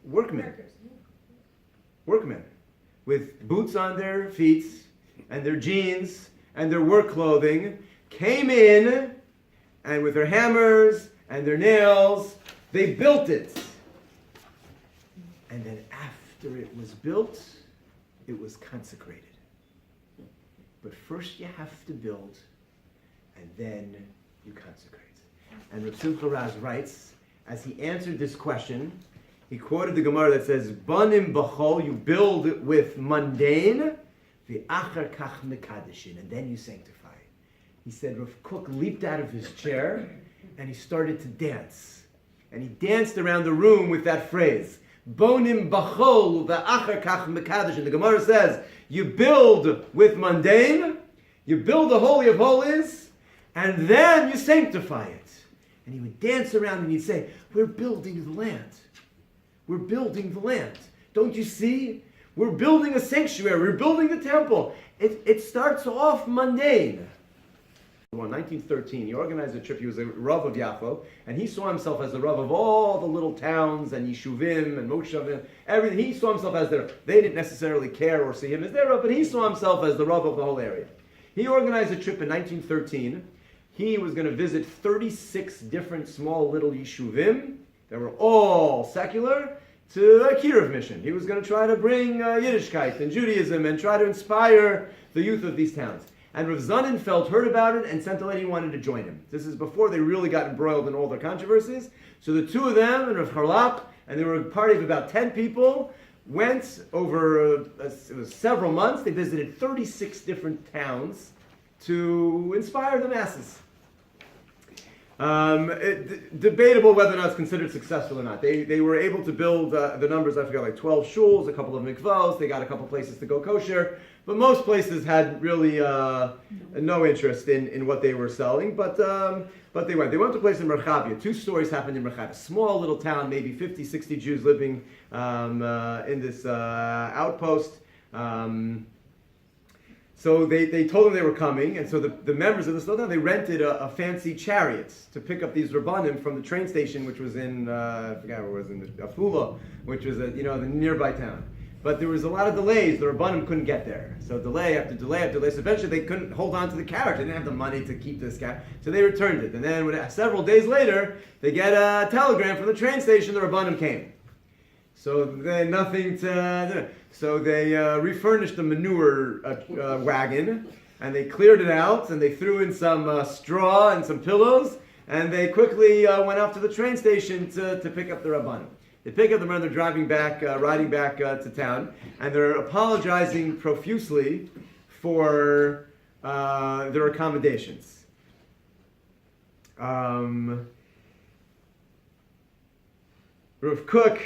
Workmen. Workmen. With boots on their feet, and their jeans, and their work clothing, came in, and with their hammers and their nails, they built it. And then after it was built, it was consecrated. But first you have to build, and then you consecrate. And Rav Simcha Raz writes, as he answered this question, he quoted the Gemara that says, Banim b'chol, you build with mundane, v'achar kach mekadeshin, and then you sanctify. He said Rav Kook leaped out of his chair, and he started to dance. And he danced around the room with that phrase, Bonim b'chol v'achar kach mekadeshin. The Gemara says, you build with mundane, you build the Holy of Holies, and then you sanctify it. And he would dance around and he'd say, we're building the land. We're building the land. Don't you see? We're building a sanctuary. We're building the temple. It starts off mundane. In 1913, he organized a trip. He was a Rav of Yafo, and he saw himself as the Rav of all the little towns and Yishuvim and Moshavim, everything. He saw himself as their. They didn't necessarily care or see him as their Rav, but he saw himself as the Rav of the whole area. He organized a trip in 1913. He was going to visit 36 different small little Yishuvim that were all secular to a Kiruv mission. He was going to try to bring Yiddishkeit and Judaism and try to inspire the youth of these towns. And Rav Sonnenfeld heard about it and sent a lady who wanted to join him. This is before they really got embroiled in all their controversies. So the two of them and Rav Harlap, and they were a party of about 10 people, went over it was several months. They visited 36 different towns to inspire the masses. Debatable whether or not it's considered successful or not. They were able to build the numbers, I forgot, like 12 shuls, a couple of mikvahs, they got a couple places to go kosher, but most places had really no interest in what they were selling, but they went. They went to a place in Merchavia. Two stories happened in Merchavia. A small little town, maybe 50, 60 Jews living in this outpost. So they told them they were coming, and so the members of the slowdown, they rented a fancy chariot to pick up these Rabbanim from the train station, which was in, I forgot where it was, in Afula, which was the nearby town. But there was a lot of delays. The Rabbanim couldn't get there. So delay after delay after delay. So eventually they couldn't hold on to the carriage. They didn't have the money to keep this guy. So they returned it. And then several days later, they get a telegram from the train station, the Rabbanim came. So they had nothing to... So they refurnished the manure wagon, and they cleared it out, and they threw in some straw and some pillows, and they quickly went off to the train station to pick up the Rabbanim. They pick up the men, they're riding back to town, and they're apologizing profusely for their accommodations. Rav Kook,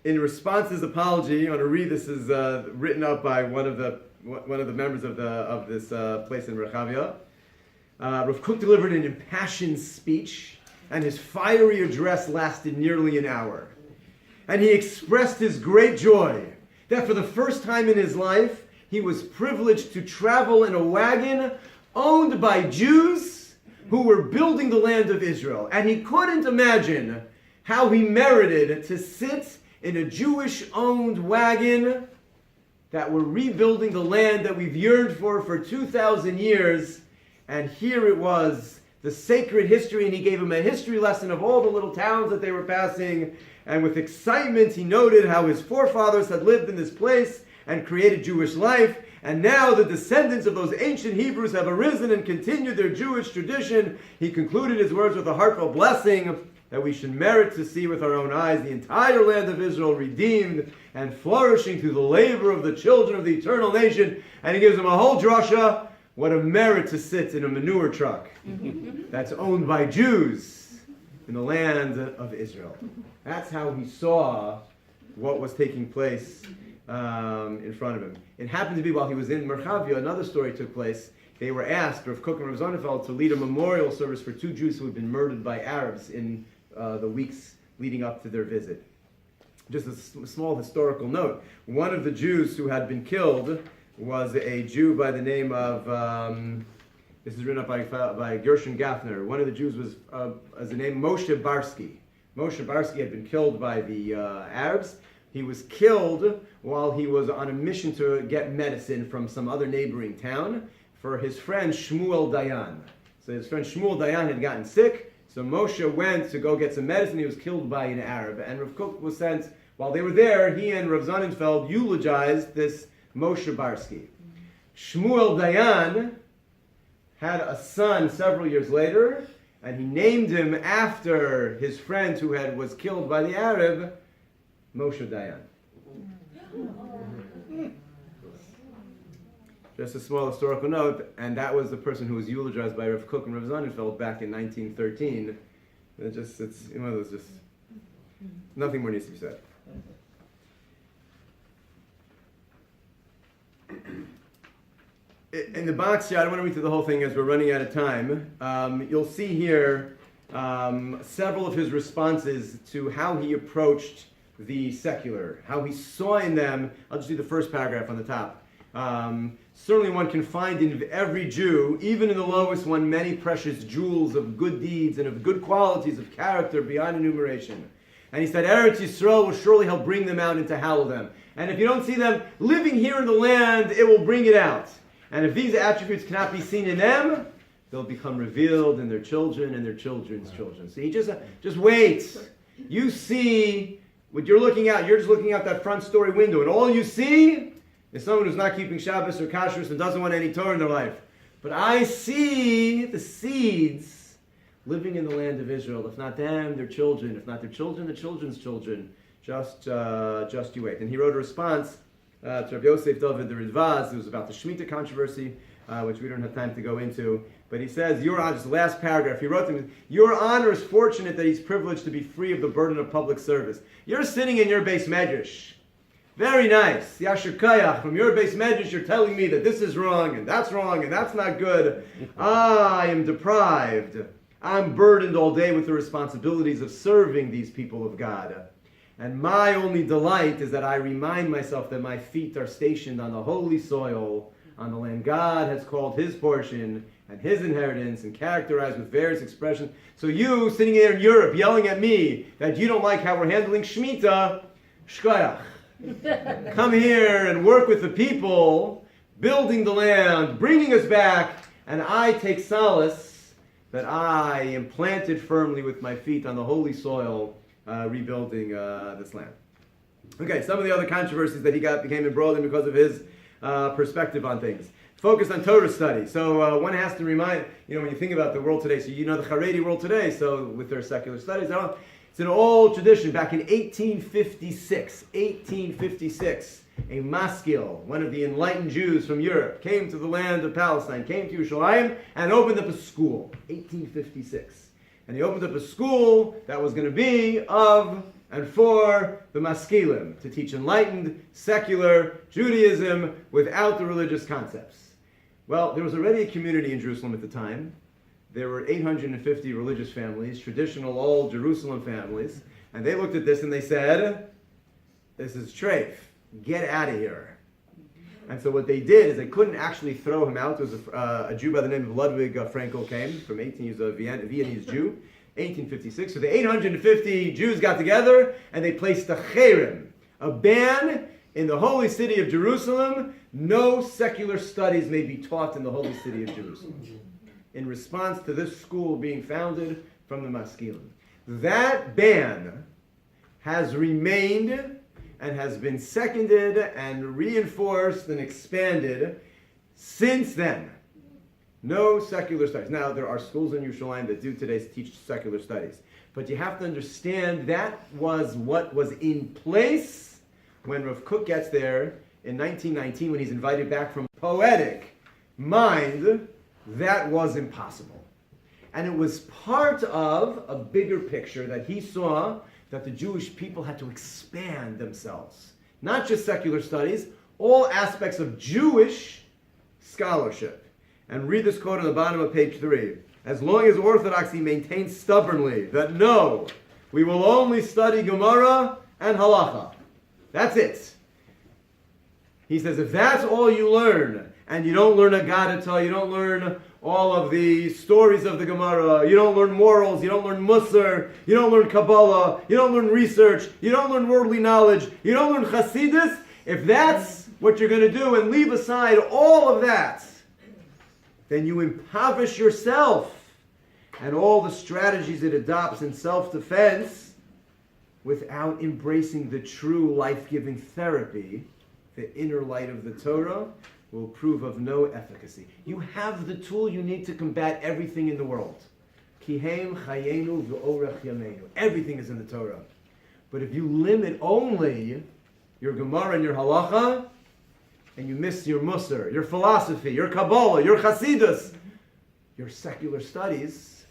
in response to his apology, I'm going to read this is written up by one of the members of this place in Rechavia. Rav Kook delivered an impassioned speech, and his fiery address lasted nearly an hour. And he expressed his great joy that for the first time in his life, he was privileged to travel in a wagon owned by Jews who were building the land of Israel. And he couldn't imagine how he merited to sit in a Jewish-owned wagon that were rebuilding the land that we've yearned for 2,000 years. And here it was, the sacred history, and he gave him a history lesson of all the little towns that they were passing. And with excitement, he noted how his forefathers had lived in this place and created Jewish life. And now the descendants of those ancient Hebrews have arisen and continued their Jewish tradition. He concluded his words with a heartfelt blessing that we should merit to see with our own eyes the entire land of Israel redeemed and flourishing through the labor of the children of the eternal nation. And he gives them a whole drasha. What a merit to sit in a manure truck that's owned by Jews. in the land of Israel. That's how he saw what was taking place in front of him. It happened to be while he was in Merchavia, another story took place. They were asked, Rav Kook and Rav Sonnenfeld, to lead a memorial service for two Jews who had been murdered by Arabs in the weeks leading up to their visit. Just a small historical note. One of the Jews who had been killed was a Jew by the name of, this is written up by Gershon Gaffner. One of the Jews was, as the name Moshe Barsky. Moshe Barsky had been killed by the Arabs. He was killed while he was on a mission to get medicine from some other neighboring town for his friend Shmuel Dayan. So his friend Shmuel Dayan had gotten sick, so Moshe went to go get some medicine. He was killed by an Arab. And Rav Kook was sent, while they were there, he and Rav Sonnenfeld eulogized this Moshe Barsky. Shmuel Dayan had a son several years later, and he named him after his friend who was killed by the Arab, Moshe Dayan. Just a small historical note, and that was the person who was eulogized by Rav Kook and Rav Sonnenfeld back in 1913. It's one of those, just nothing more needs to be said. In the box here, I don't want to read through the whole thing as we're running out of time. You'll see here several of his responses to how he approached the secular, how he saw in them. I'll just do the first paragraph on the top. Certainly one can find in every Jew, even in the lowest one, many precious jewels of good deeds and of good qualities of character beyond enumeration. And he said, Eretz Yisrael will surely help bring them out and to hallow them. And if you don't see them living here in the land, it will bring it out. And if these attributes cannot be seen in them, they'll become revealed in their children and their children's children. So you just wait. You see what you're looking out. You're just looking out that front story window, and all you see is someone who's not keeping Shabbos or Kashrus and doesn't want any Torah in their life. But I see the seeds living in the land of Israel. If not them, their children. If not their children, the children's children. Just you wait. And he wrote a response to Rabbi Yosef David the Ridvaz. It was about the Shemitah controversy, which we don't have time to go into. But he says, Your Honor, just the last paragraph, he wrote to him, Your Honor is fortunate that he's privileged to be free of the burden of public service. You're sitting in your base medrash. Very nice. Yasher Kayach, from your base medrash, you're telling me that this is wrong, and that's not good. I am deprived. I'm burdened all day with the responsibilities of serving these people of God. And my only delight is that I remind myself that my feet are stationed on the holy soil, on the land God has called his portion and his inheritance, and characterized with various expressions. So you, sitting there in Europe, yelling at me that you don't like how we're handling Shemitah, shkoyach. Come here and work with the people, building the land, bringing us back, and I take solace that I am planted firmly with my feet on the holy soil, rebuilding this land. Okay, some of the other controversies that he became embroiled in because of his perspective on things. Focused on Torah study. So one has to remind, when you think about the world today, so the Haredi world today, so with their secular studies, it's an old tradition. Back in 1856, a maskil, one of the enlightened Jews from Europe, came to the land of Palestine, came to Yerushalayim, and opened up a school. 1856. And he opened up a school that was going to be of and for the maskilim, to teach enlightened, secular Judaism without the religious concepts. Well, there was already a community in Jerusalem at the time. There were 850 religious families, traditional old Jerusalem families, and they looked at this and they said, this is treif, get out of here. And so what they did is they couldn't actually throw him out. There was a Jew by the name of Ludwig Frankel came from 18, he was a Viennese Jew, 1856. So the 850 Jews got together and they placed a cherem, a ban in the holy city of Jerusalem. No secular studies may be taught in the holy city of Jerusalem, in response to this school being founded from the maskilim. That ban has remained and has been seconded and reinforced and expanded since then. No secular studies. Now, there are schools in Yerushalayim that do today teach secular studies. But you have to understand that was what was in place when Rav Kook gets there in 1919, when he's invited back from poetic mind. That was impossible. And it was part of a bigger picture that he saw that the Jewish people had to expand themselves. Not just secular studies, all aspects of Jewish scholarship. And read this quote on the bottom of page 3. As long as orthodoxy maintains stubbornly that no, we will only study Gemara and Halacha. That's it. He says, if that's all you learn, and you don't learn Agadata, you don't learn all of the stories of the Gemara, you don't learn morals, you don't learn Musar, you don't learn Kabbalah, you don't learn research, you don't learn worldly knowledge, you don't learn Hasidus, if that's what you're going to do and leave aside all of that, then you impoverish yourself and all the strategies it adopts in self-defense without embracing the true life-giving therapy, the inner light of the Torah, will prove of no efficacy. You have the tool you need to combat everything in the world. Kihem chayenu v'orech yameinu. Everything is in the Torah. But if you limit only your Gemara and your Halacha, and you miss your Musar, your philosophy, your Kabbalah, your Hasidus, your secular studies,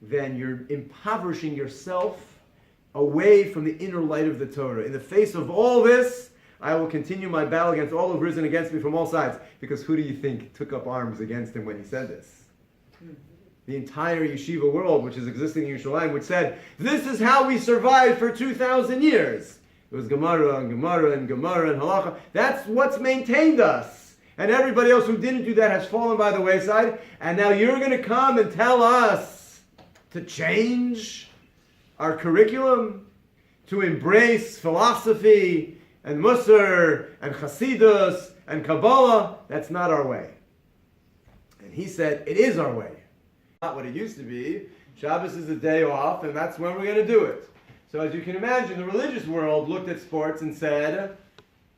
then you're impoverishing yourself away from the inner light of the Torah. In the face of all this, I will continue my battle against all who've risen against me from all sides. Because who do you think took up arms against him when he said this? The entire yeshiva world, which is existing in Yerushalayim, which said, this is how we survived for 2,000 years. It was Gemara and Gemara and Gemara and Halacha. That's what's maintained us. And everybody else who didn't do that has fallen by the wayside. And now you're going to come and tell us to change our curriculum, to embrace philosophy and Musar and Hasidus and Kabbalah. That's not our way. And he said, it is our way. Not what it used to be. Shabbos is a day off, and that's when we're going to do it. So as you can imagine, the religious world looked at sports and said,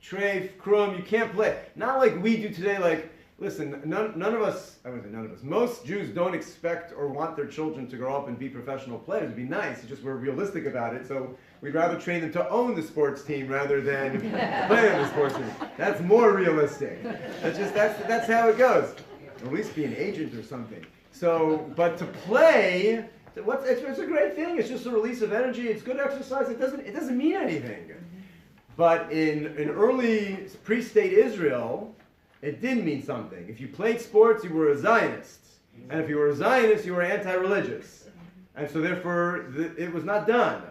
treif, krum, you can't play. Not like we do today, like, listen, none of us, I wouldn't say none of us, most Jews don't expect or want their children to grow up and be professional players. It'd be nice, it's just we're realistic about it, so we'd rather train them to own the sports team rather than play on the sports team. That's more realistic. That's how it goes. Or at least be an agent or something. So, but to play, it's a great thing. It's just a release of energy. It's good exercise. It doesn't mean anything. But in early pre-state Israel, it did mean something. If you played sports, you were a Zionist. And if you were a Zionist, you were anti-religious. And so therefore, it was not done.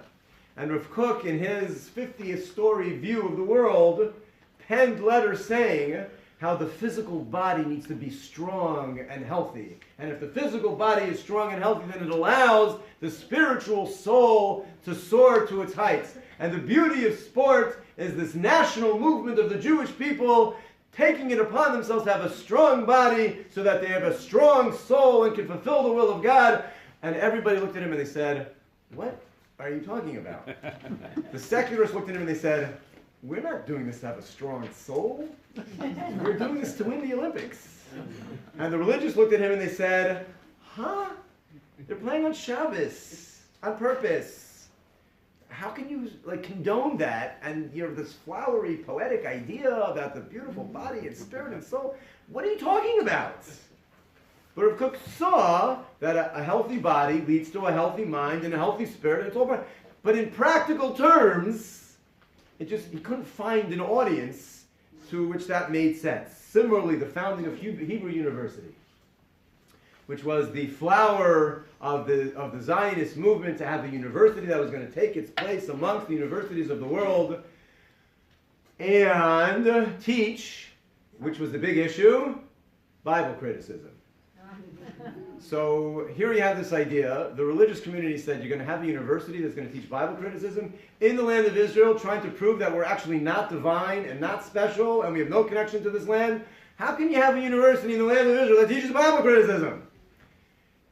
And Rav Kook, in his 50th story view of the world, penned letters saying how the physical body needs to be strong and healthy. And if the physical body is strong and healthy, then it allows the spiritual soul to soar to its heights. And the beauty of sport is this national movement of the Jewish people taking it upon themselves to have a strong body so that they have a strong soul and can fulfill the will of God. And everybody looked at him and they said, what are you talking about? The secularists looked at him and they said, we're not doing this to have a strong soul. We're doing this to win the Olympics. And the religious looked at him and they said, huh? They're playing on Shabbos on purpose. How can you condone that? And you're this flowery, poetic idea about the beautiful body and spirit and soul. What are you talking about? But Rav Kook saw that a healthy body leads to a healthy mind and a healthy spirit. And it's all right. But in practical terms, he couldn't find an audience to which that made sense. Similarly, the founding of Hebrew University, which was the flower of the Zionist movement to have a university that was going to take its place amongst the universities of the world and teach, which was the big issue, Bible criticism. So here you have this idea. The religious community said you're going to have a university that's going to teach Bible criticism in the land of Israel, trying to prove that we're actually not divine and not special and we have no connection to this land. How can you have a university in the land of Israel that teaches Bible criticism?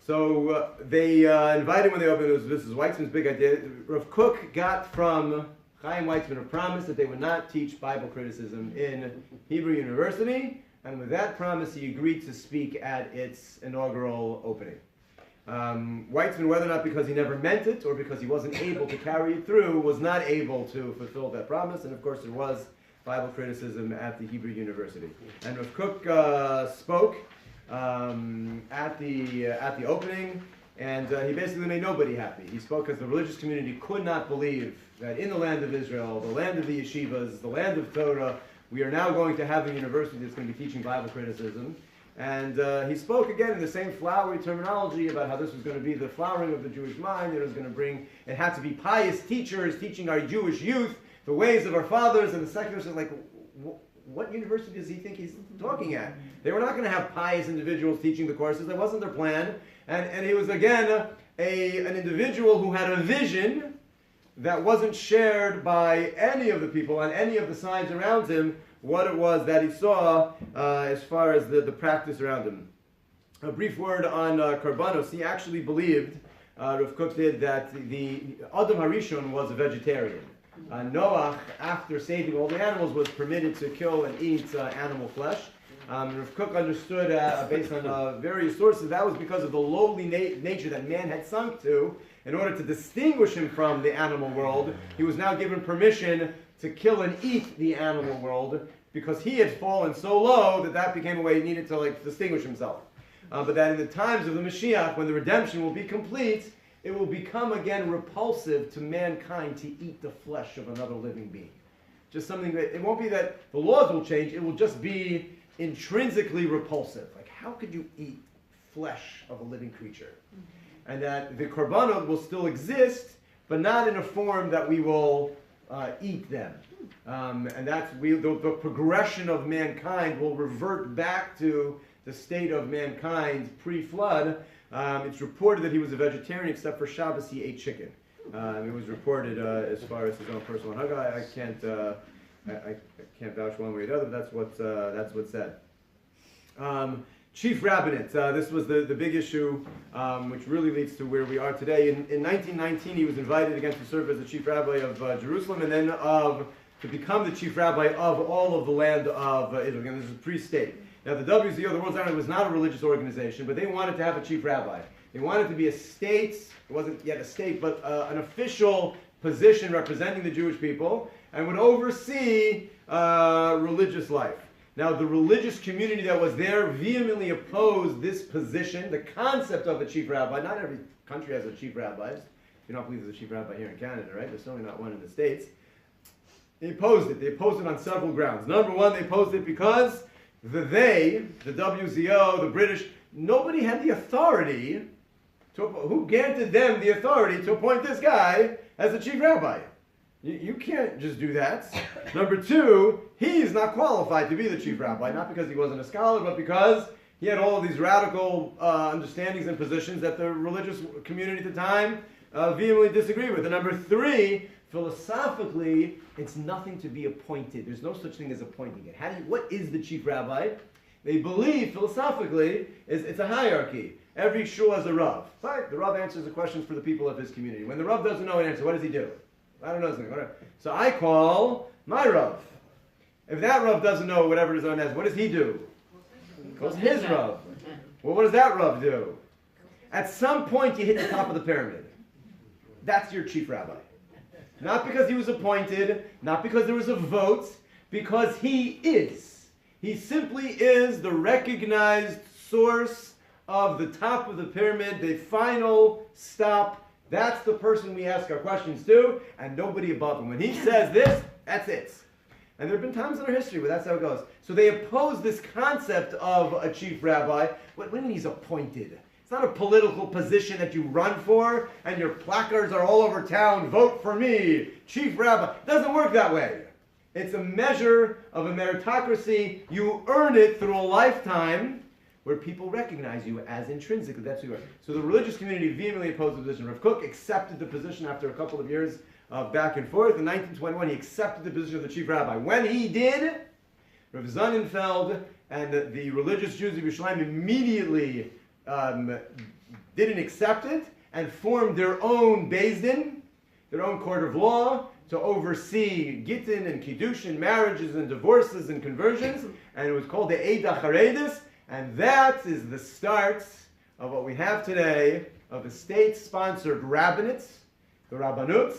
So they invited, when they opened, it was Mrs. Weitzman's big idea. Rav Kook got from Chaim Weitzman a promise that they would not teach Bible criticism in Hebrew University. And with that promise, he agreed to speak at its inaugural opening. Weitzman, whether or not because he never meant it or because he wasn't able to carry it through, was not able to fulfill that promise. And of course, there was Bible criticism at the Hebrew University. And Rav Kook spoke at the opening, And he basically made nobody happy. He spoke because the religious community could not believe that in the land of Israel, the land of the yeshivas, the land of Torah, we are now going to have a university that's going to be teaching Bible criticism. And he spoke again in the same flowery terminology about how this was going to be the flowering of the Jewish mind. It had to be pious teachers teaching our Jewish youth the ways of our fathers. And the secularists are like, what university does he think he's talking at? They were not going to have pious individuals teaching the courses. That wasn't their plan. And he was, again, an individual who had a vision that wasn't shared by any of the people on any of the sides around him, what it was that he saw as far as the practice around him. A brief word on Karbanos. He actually believed, Rav Kook did, that the Adam Harishon was a vegetarian. Noach, after saving all the animals, was permitted to kill and eat animal flesh. Rav Kook understood, based on various sources, that was because of the lowly nature that man had sunk to. In order to distinguish him from the animal world, he was now given permission to kill and eat the animal world, because he had fallen so low that became a way he needed to distinguish himself. But that in the times of the Mashiach, when the redemption will be complete, it will become again repulsive to mankind to eat the flesh of another living being. Just something that, it won't be that the laws will change, it will just be intrinsically repulsive. Like, how could you eat flesh of a living creature? And that the korbanot will still exist, but not in a form that we will eat them. And that's the progression of mankind will revert back to the state of mankind pre-flood. It's reported that he was a vegetarian, except for Shabbos he ate chicken. It was reported as far as his own personal haggadah. I can't vouch one way or the other, but that's what's said. Chief Rabbinate. This was the big issue, which really leads to where we are today. In 1919, he was invited again to serve as the chief rabbi of Jerusalem, and then to become the chief rabbi of all of the land of Israel. Again, this is pre-state. Now, the WZO, the World Zionist, was not a religious organization, but they wanted to have a chief rabbi. They wanted to be a state. It wasn't yet a state, but an official position representing the Jewish people, and would oversee religious life. Now, the religious community that was there vehemently opposed this position, the concept of a chief rabbi. Not every country has a chief rabbi. You don't believe there's a chief rabbi here in Canada, right? There's certainly not one in the States. They opposed it. They opposed it on several grounds. Number one, they opposed it because the WZO, the British, nobody had the authority who granted them the authority to appoint this guy as the chief rabbi? You can't just do that. Number two, he's not qualified to be the chief rabbi, not because he wasn't a scholar, but because he had all of these radical understandings and positions that the religious community at the time vehemently disagreed with. And number three, philosophically, it's nothing to be appointed. There's no such thing as appointing it. What is the chief rabbi? They believe, philosophically, it's a hierarchy. Every shul has a Rav. Right? The Rav answers the questions for the people of his community. When the Rav doesn't know an answer, what does he do? I don't know something. Whatever. So I call my Rav. If that Rav doesn't know whatever his own answer, what does he do? He calls his Rav. Well, what does that Rav do? At some point, you hit the top of the pyramid. That's your chief rabbi. Not because he was appointed, not because there was a vote, because he is. He simply is the recognized source of the top of the pyramid, the final stop. That's the person we ask our questions to, and nobody above him. When he says this, that's it. And there have been times in our history where that's how it goes. So they oppose this concept of a chief rabbi. When he's appointed, it's not a political position that you run for, and your placards are all over town, vote for me, chief rabbi. It doesn't work that way. It's a measure of a meritocracy. You earn it through a lifetime where people recognize you as intrinsically. That's who you are. So the religious community vehemently opposed the position. Rav Kook accepted the position after a couple of years of back and forth. In 1921, he accepted the position of the chief rabbi. When he did, Rav Sonnenfeld and the religious Jews of Yerushalayim immediately didn't accept it and formed their own Beis Din, their own court of law, to oversee Gittin and Kiddushin, marriages and divorces and conversions. And it was called the Eidah Charedis. And that is the start of what we have today of the state-sponsored rabbinates, the Rabbanut,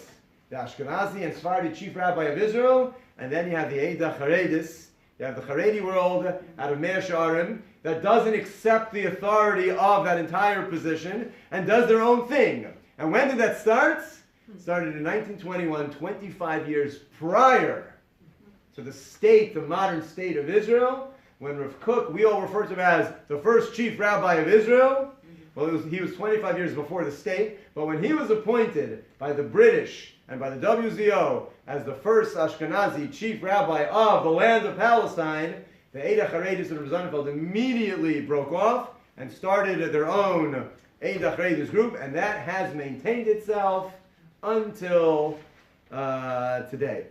the Ashkenazi and Sephardi chief rabbi of Israel, and then you have the Eidah Charedis You have the Haredi world out of Mea She'arim that doesn't accept the authority of that entire position and does their own thing. And when did that start? It started in 1921, 25 years prior to the state, the modern state of Israel, when Rav Kook, we all refer to him as the first chief rabbi of Israel. Well, he was 25 years before the state, but when he was appointed by the British and by the WZO as the first Ashkenazi chief rabbi of the land of Palestine, the Eidah Haredis and Rav Sonnenfeld immediately broke off and started their own Eidah Haredis group, and that has maintained itself until today.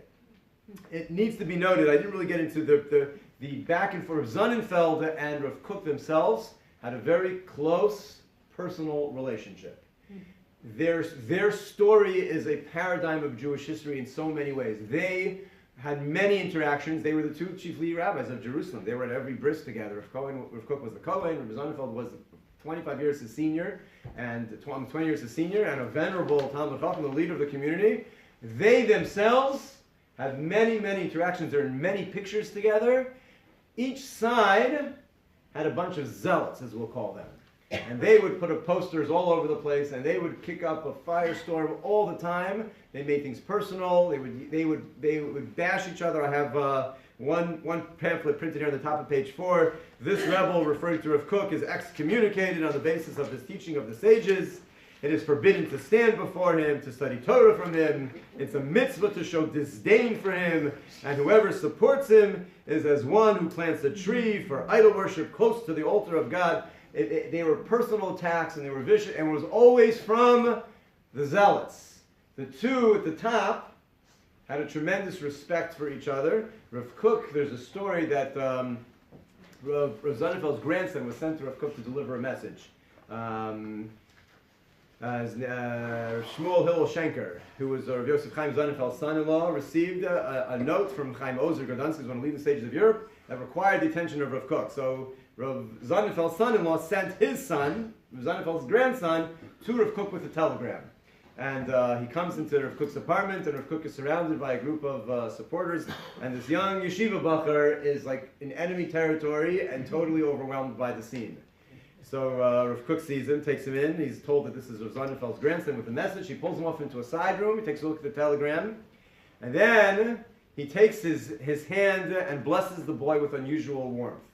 It needs to be noted, I didn't really get into the back and forth. Rav Sonnenfeld and Rav Kook themselves had a very close personal relationship. Their story is a paradigm of Jewish history in so many ways. They had many interactions. They were the two chief lead rabbis of Jerusalem. They were at every bris together. Rav Kook was the Kohen, Rav Sonnenfeld was 25 years his senior, and 20 years his senior, and a venerable Talmud Chacham, the leader of the community. They themselves have many, many interactions. They're in many pictures together. Each side had a bunch of zealots, as we'll call them. And they would put up posters all over the place, and they would kick up a firestorm all the time. They made things personal. They would bash each other. I have one pamphlet printed here on the top of page 4. This rebel, referring to Rav Kook, is excommunicated on the basis of his teaching of the sages. It is forbidden to stand before him, to study Torah from him. It's a mitzvah to show disdain for him. And whoever supports him is as one who plants a tree for idol worship close to the altar of God. They were personal attacks, and they were vicious, and it was always from the zealots. The two at the top had a tremendous respect for each other. Rav Kook, there's a story that Rav Sonnenfeld's grandson was sent to Rav Kook to deliver a message. Shmuel Hillel Schenker, who was Rav Yosef Chaim Sonnenfeld's son-in-law, received a note from Chaim Ozer Grodonsky, one of the leading sages of Europe, that required the attention of Rav Kook. So Rav Sonnenfeld's son-in-law sent his son, Rav Sonnenfeld's grandson, to Rav Kook with a telegram. And he comes into Rav Kook's apartment, and Rav Kook is surrounded by a group of supporters, and this young yeshiva bacher is like in enemy territory and totally overwhelmed by the scene. So Rav Kook sees him, takes him in. He's told that this is Rav Sonnenfeld's grandson with a message. He pulls him off into a side room. He takes a look at the telegram. And then he takes his hand and blesses the boy with unusual warmth.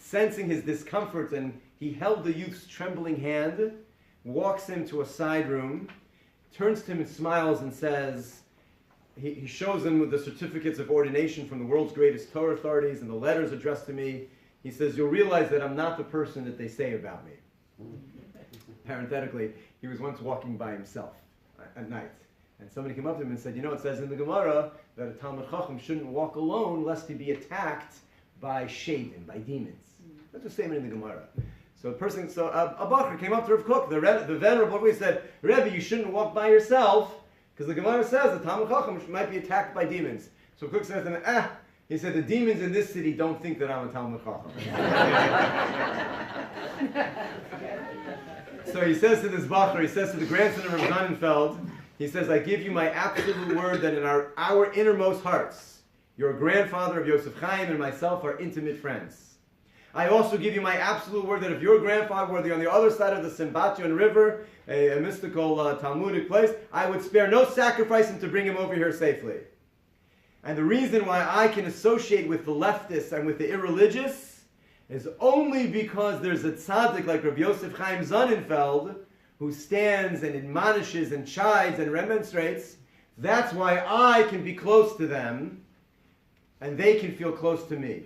Sensing his discomfort, and he held the youth's trembling hand, walks him to a side room, turns to him and smiles and says, he shows him with the certificates of ordination from the world's greatest Torah authorities and the letters addressed to me. He says, you'll realize that I'm not the person that they say about me. Parenthetically, he was once walking by himself at night. And somebody came up to him and said, you know, it says in the Gemara that a Talmud Chacham shouldn't walk alone lest he be attacked by shaitan, by demons. That's a statement in the Gemara. So a bacher came up to Rav Kook, the venerable, he said, Rebbe, you shouldn't walk by yourself, because the Gemara says the Talmud Chacham might be attacked by demons. So Kook says to him, he said, the demons in this city don't think that I'm a Talmud Chacham. So he says to this bacher, he says to the grandson of Rav Sonnenfeld, he says, I give you my absolute word that in our innermost hearts, your grandfather of Yosef Chaim and myself are intimate friends. I also give you my absolute word that if your grandfather were on the other side of the Simbatyon River, a mystical Talmudic place, I would spare no sacrifice to bring him over here safely. And the reason why I can associate with the leftists and with the irreligious is only because there's a tzaddik like Rabbi Yosef Chaim Sonnenfeld who stands and admonishes and chides and remonstrates. That's why I can be close to them and they can feel close to me.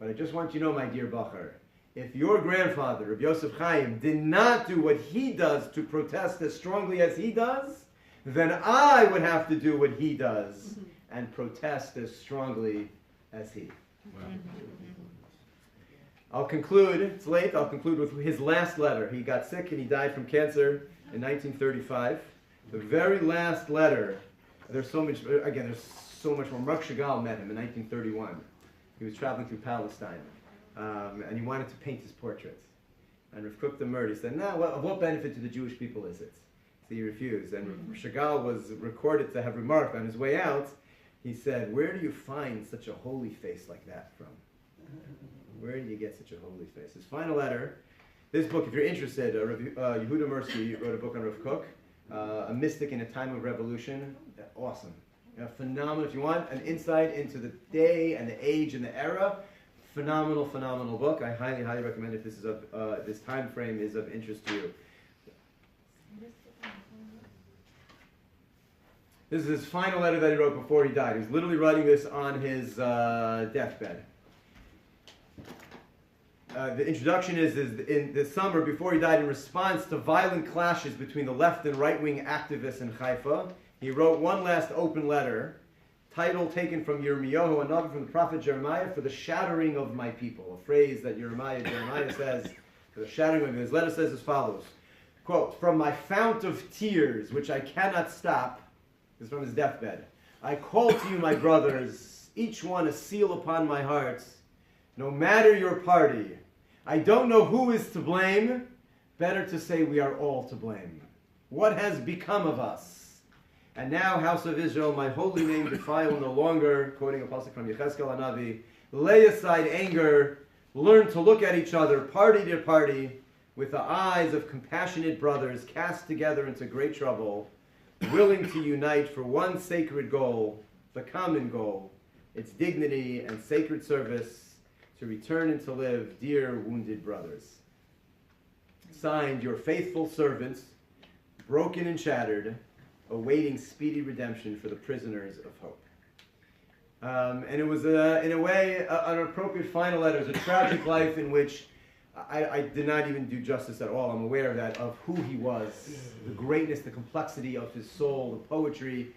But I just want you to know, my dear bacher, if your grandfather, Rabbi Yosef Chaim, did not do what he does to protest as strongly as he does, then I would have to do what he does and protest as strongly as he. Wow. I'll conclude, it's late, I'll conclude with his last letter. He got sick and he died from cancer in 1935. The very last letter, there's so much more. Mark Chagall met him in 1931. He was traveling through Palestine, and he wanted to paint his portrait. And Rav Kook the Murd, he said, no, of what benefit to the Jewish people is it? So he refused. And Chagall was recorded to have remarked on his way out, He said, "Where do you find such a holy face like that from? Where do you get such a holy face?" His final letter, this book, if you're interested, Yehuda Mirsky wrote a book on Rav Kook, a mystic in a time of revolution. Awesome. Phenomenal. If you want an insight into the day and the age and the era, phenomenal book. I highly recommend if this is this time frame is of interest to you. This is his final letter that he wrote before he died. He was literally writing this on his deathbed. The introduction is in the summer before he died, in response to violent clashes between the left and right-wing activists in Haifa, he wrote one last open letter, title taken from Yirmiyahu, another from the prophet Jeremiah, for the shattering of my people. A phrase that Jeremiah says, for the shattering of his letter says as follows, quote, "From my fount of tears, which I cannot stop," this is from his deathbed, "I call to you, my brothers, each one a seal upon my heart, no matter your party. I don't know who is to blame. Better to say we are all to blame. What has become of us? And now, house of Israel, my holy name defile no longer," quoting a pasuk from Yechezkel Hanavi, "lay aside anger, learn to look at each other, party to party, with the eyes of compassionate brothers cast together into great trouble, willing to unite for one sacred goal, the common goal, its dignity and sacred service, to return and to live, dear wounded brothers. Signed, your faithful servants, broken and shattered, awaiting speedy redemption for the prisoners of hope." And it was, in a way, an appropriate final letter. It was a tragic life in which I did not even do justice at all. I'm aware of that, of who he was, the greatness, the complexity of his soul, the poetry.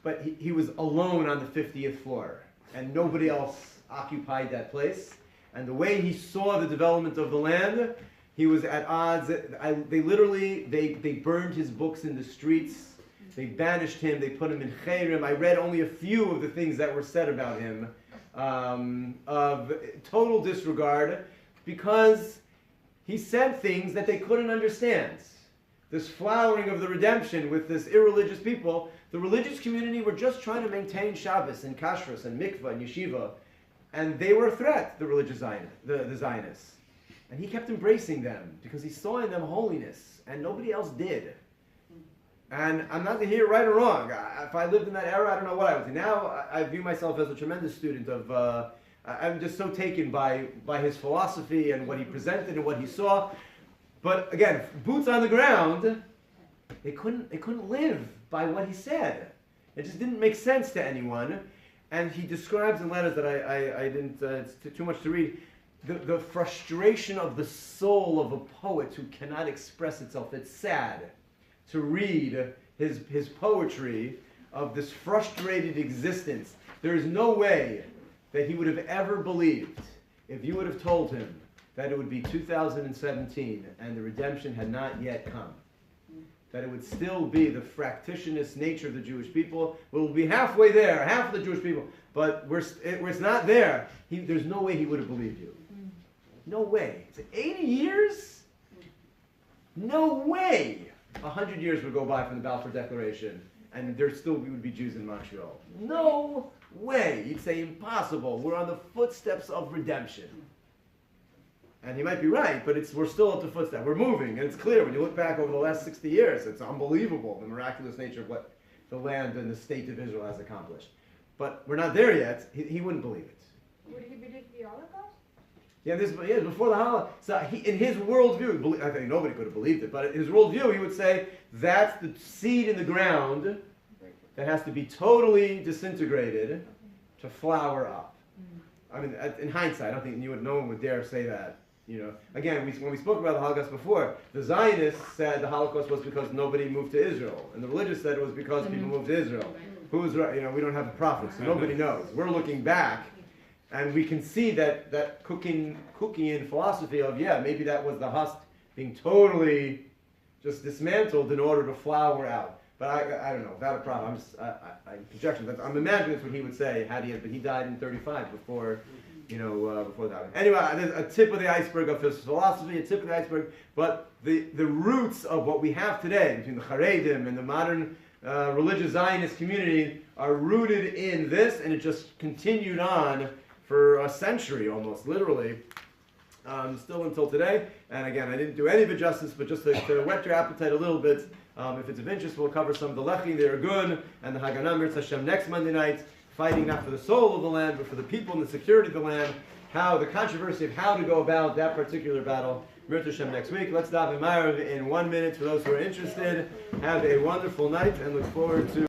But he was alone on the 50th floor, and nobody else occupied that place. And the way he saw the development of the land, he was at odds. They burned his books in the streets. They banished him. They put him in chayrim. I read only a few of the things that were said about him, of total disregard, because he said things that they couldn't understand. This flowering of the redemption with this irreligious people, the religious community were just trying to maintain Shabbos and kashrus and mikvah and yeshiva, and they were a threat, the religious the Zionists. And he kept embracing them because he saw in them holiness, and nobody else did. And I'm not here right or wrong. If I lived in that era, I don't know what I would do. Now, I view myself as a tremendous student of, I'm just so taken by his philosophy and what he presented and what he saw. But again, boots on the ground, they couldn't live by what he said. It just didn't make sense to anyone. And he describes in letters that I didn't, it's too much to read, the frustration of the soul of a poet who cannot express itself. It's sad to read his poetry of this frustrated existence. There is no way that he would have ever believed if you would have told him that it would be 2017 and the redemption had not yet come. That it would still be the fractious nature of the Jewish people. We'll be halfway there, half of the Jewish people, but it's not there. There's no way he would have believed you. No way. It's 80 years? No way. 100 years would go by from the Balfour Declaration, and there still would be Jews in Montreal. No way. You'd say impossible. We're on the footsteps of redemption. And he might be right, but we're still at the footstep. We're moving, and it's clear when you look back over the last 60 years, it's unbelievable, the miraculous nature of what the land and the state of Israel has accomplished. But we're not there yet. He wouldn't believe it. Would he believe the Holocaust? Yeah, before the Holocaust. So in his worldview, I think nobody could have believed it, but in his worldview, he would say that's the seed in the ground that has to be totally disintegrated to flower up. I mean, in hindsight, I don't think no one would dare say that. Again, when we spoke about the Holocaust before, the Zionists said the Holocaust was because nobody moved to Israel, and the religious said it was because people moved to Israel. Who's right? We don't have the prophets, so nobody knows. We're looking back, and we can see that Cookian philosophy of maybe that was the husk being totally just dismantled in order to flower out. But I don't know, without a problem. I'm projection. I'm imagining that's what he would say but he died in 35 before that. Anyway, there's a tip of the iceberg of his philosophy, a tip of the iceberg, but the roots of what we have today between the Haredim and the modern religious Zionist community are rooted in this, and it just continued on for a century almost, literally, still until today. And again, I didn't do any of it justice, but just to whet your appetite a little bit, if it's of interest, we'll cover some of the Lechi, the Ergun, and the Haganah Mirz Hashem next Monday night, fighting not for the soul of the land, but for the people and the security of the land, how the controversy of how to go about that particular battle. Mirz Hashem next week. Let's daven Ma'ariv in 1 minute for those who are interested. Have a wonderful night and look forward to